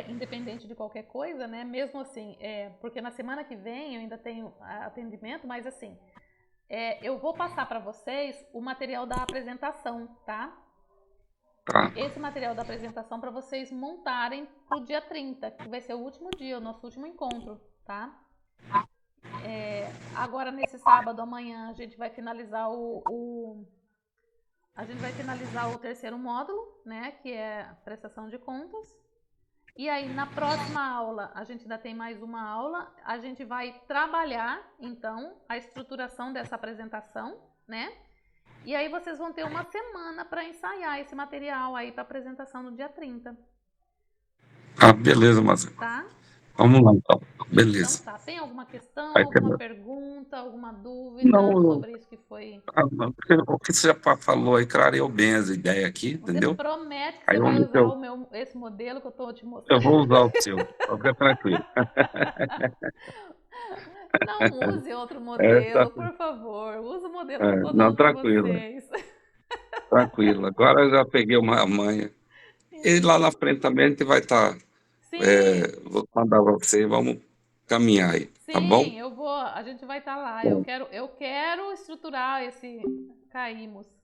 independente de qualquer coisa, né, mesmo assim, porque na semana que vem eu ainda tenho atendimento, mas assim, eu vou passar para vocês o material da apresentação, tá? Tá. Esse material da apresentação para vocês montarem pro dia 30, que vai ser o último dia, o nosso último encontro, tá? Agora nesse sábado, amanhã, a gente vai finalizar o terceiro módulo, né, que é a prestação de contas. E aí na próxima aula, a gente ainda tem mais uma aula, a gente vai trabalhar, então, a estruturação dessa apresentação, né? E aí vocês vão ter uma semana para ensaiar esse material aí para apresentação no dia 30. Beleza, Marcelo. Tá? Vamos lá, então. Beleza. Então tá. Tem alguma questão, Aí, alguma pergunta, alguma dúvida não, sobre isso que foi? não, porque o que você já falou aí, clareou bem as ideias aqui, entendeu? Você promete que Aí você vai usar esse modelo que eu tô te mostrando? eu vou usar o seu, fica tranquilo. Não use outro Essa, modelo, por favor. Use o modelo que eu estou não, dando para tranquilo, vocês. tranquilo. Agora eu já peguei uma manha. E lá na frente também a gente vai estar, Sim, vou mandar para você, vamos caminhar aí, tá bom? sim, eu vou. A gente vai estar lá. Bom, Eu quero estruturar esse. Caímos.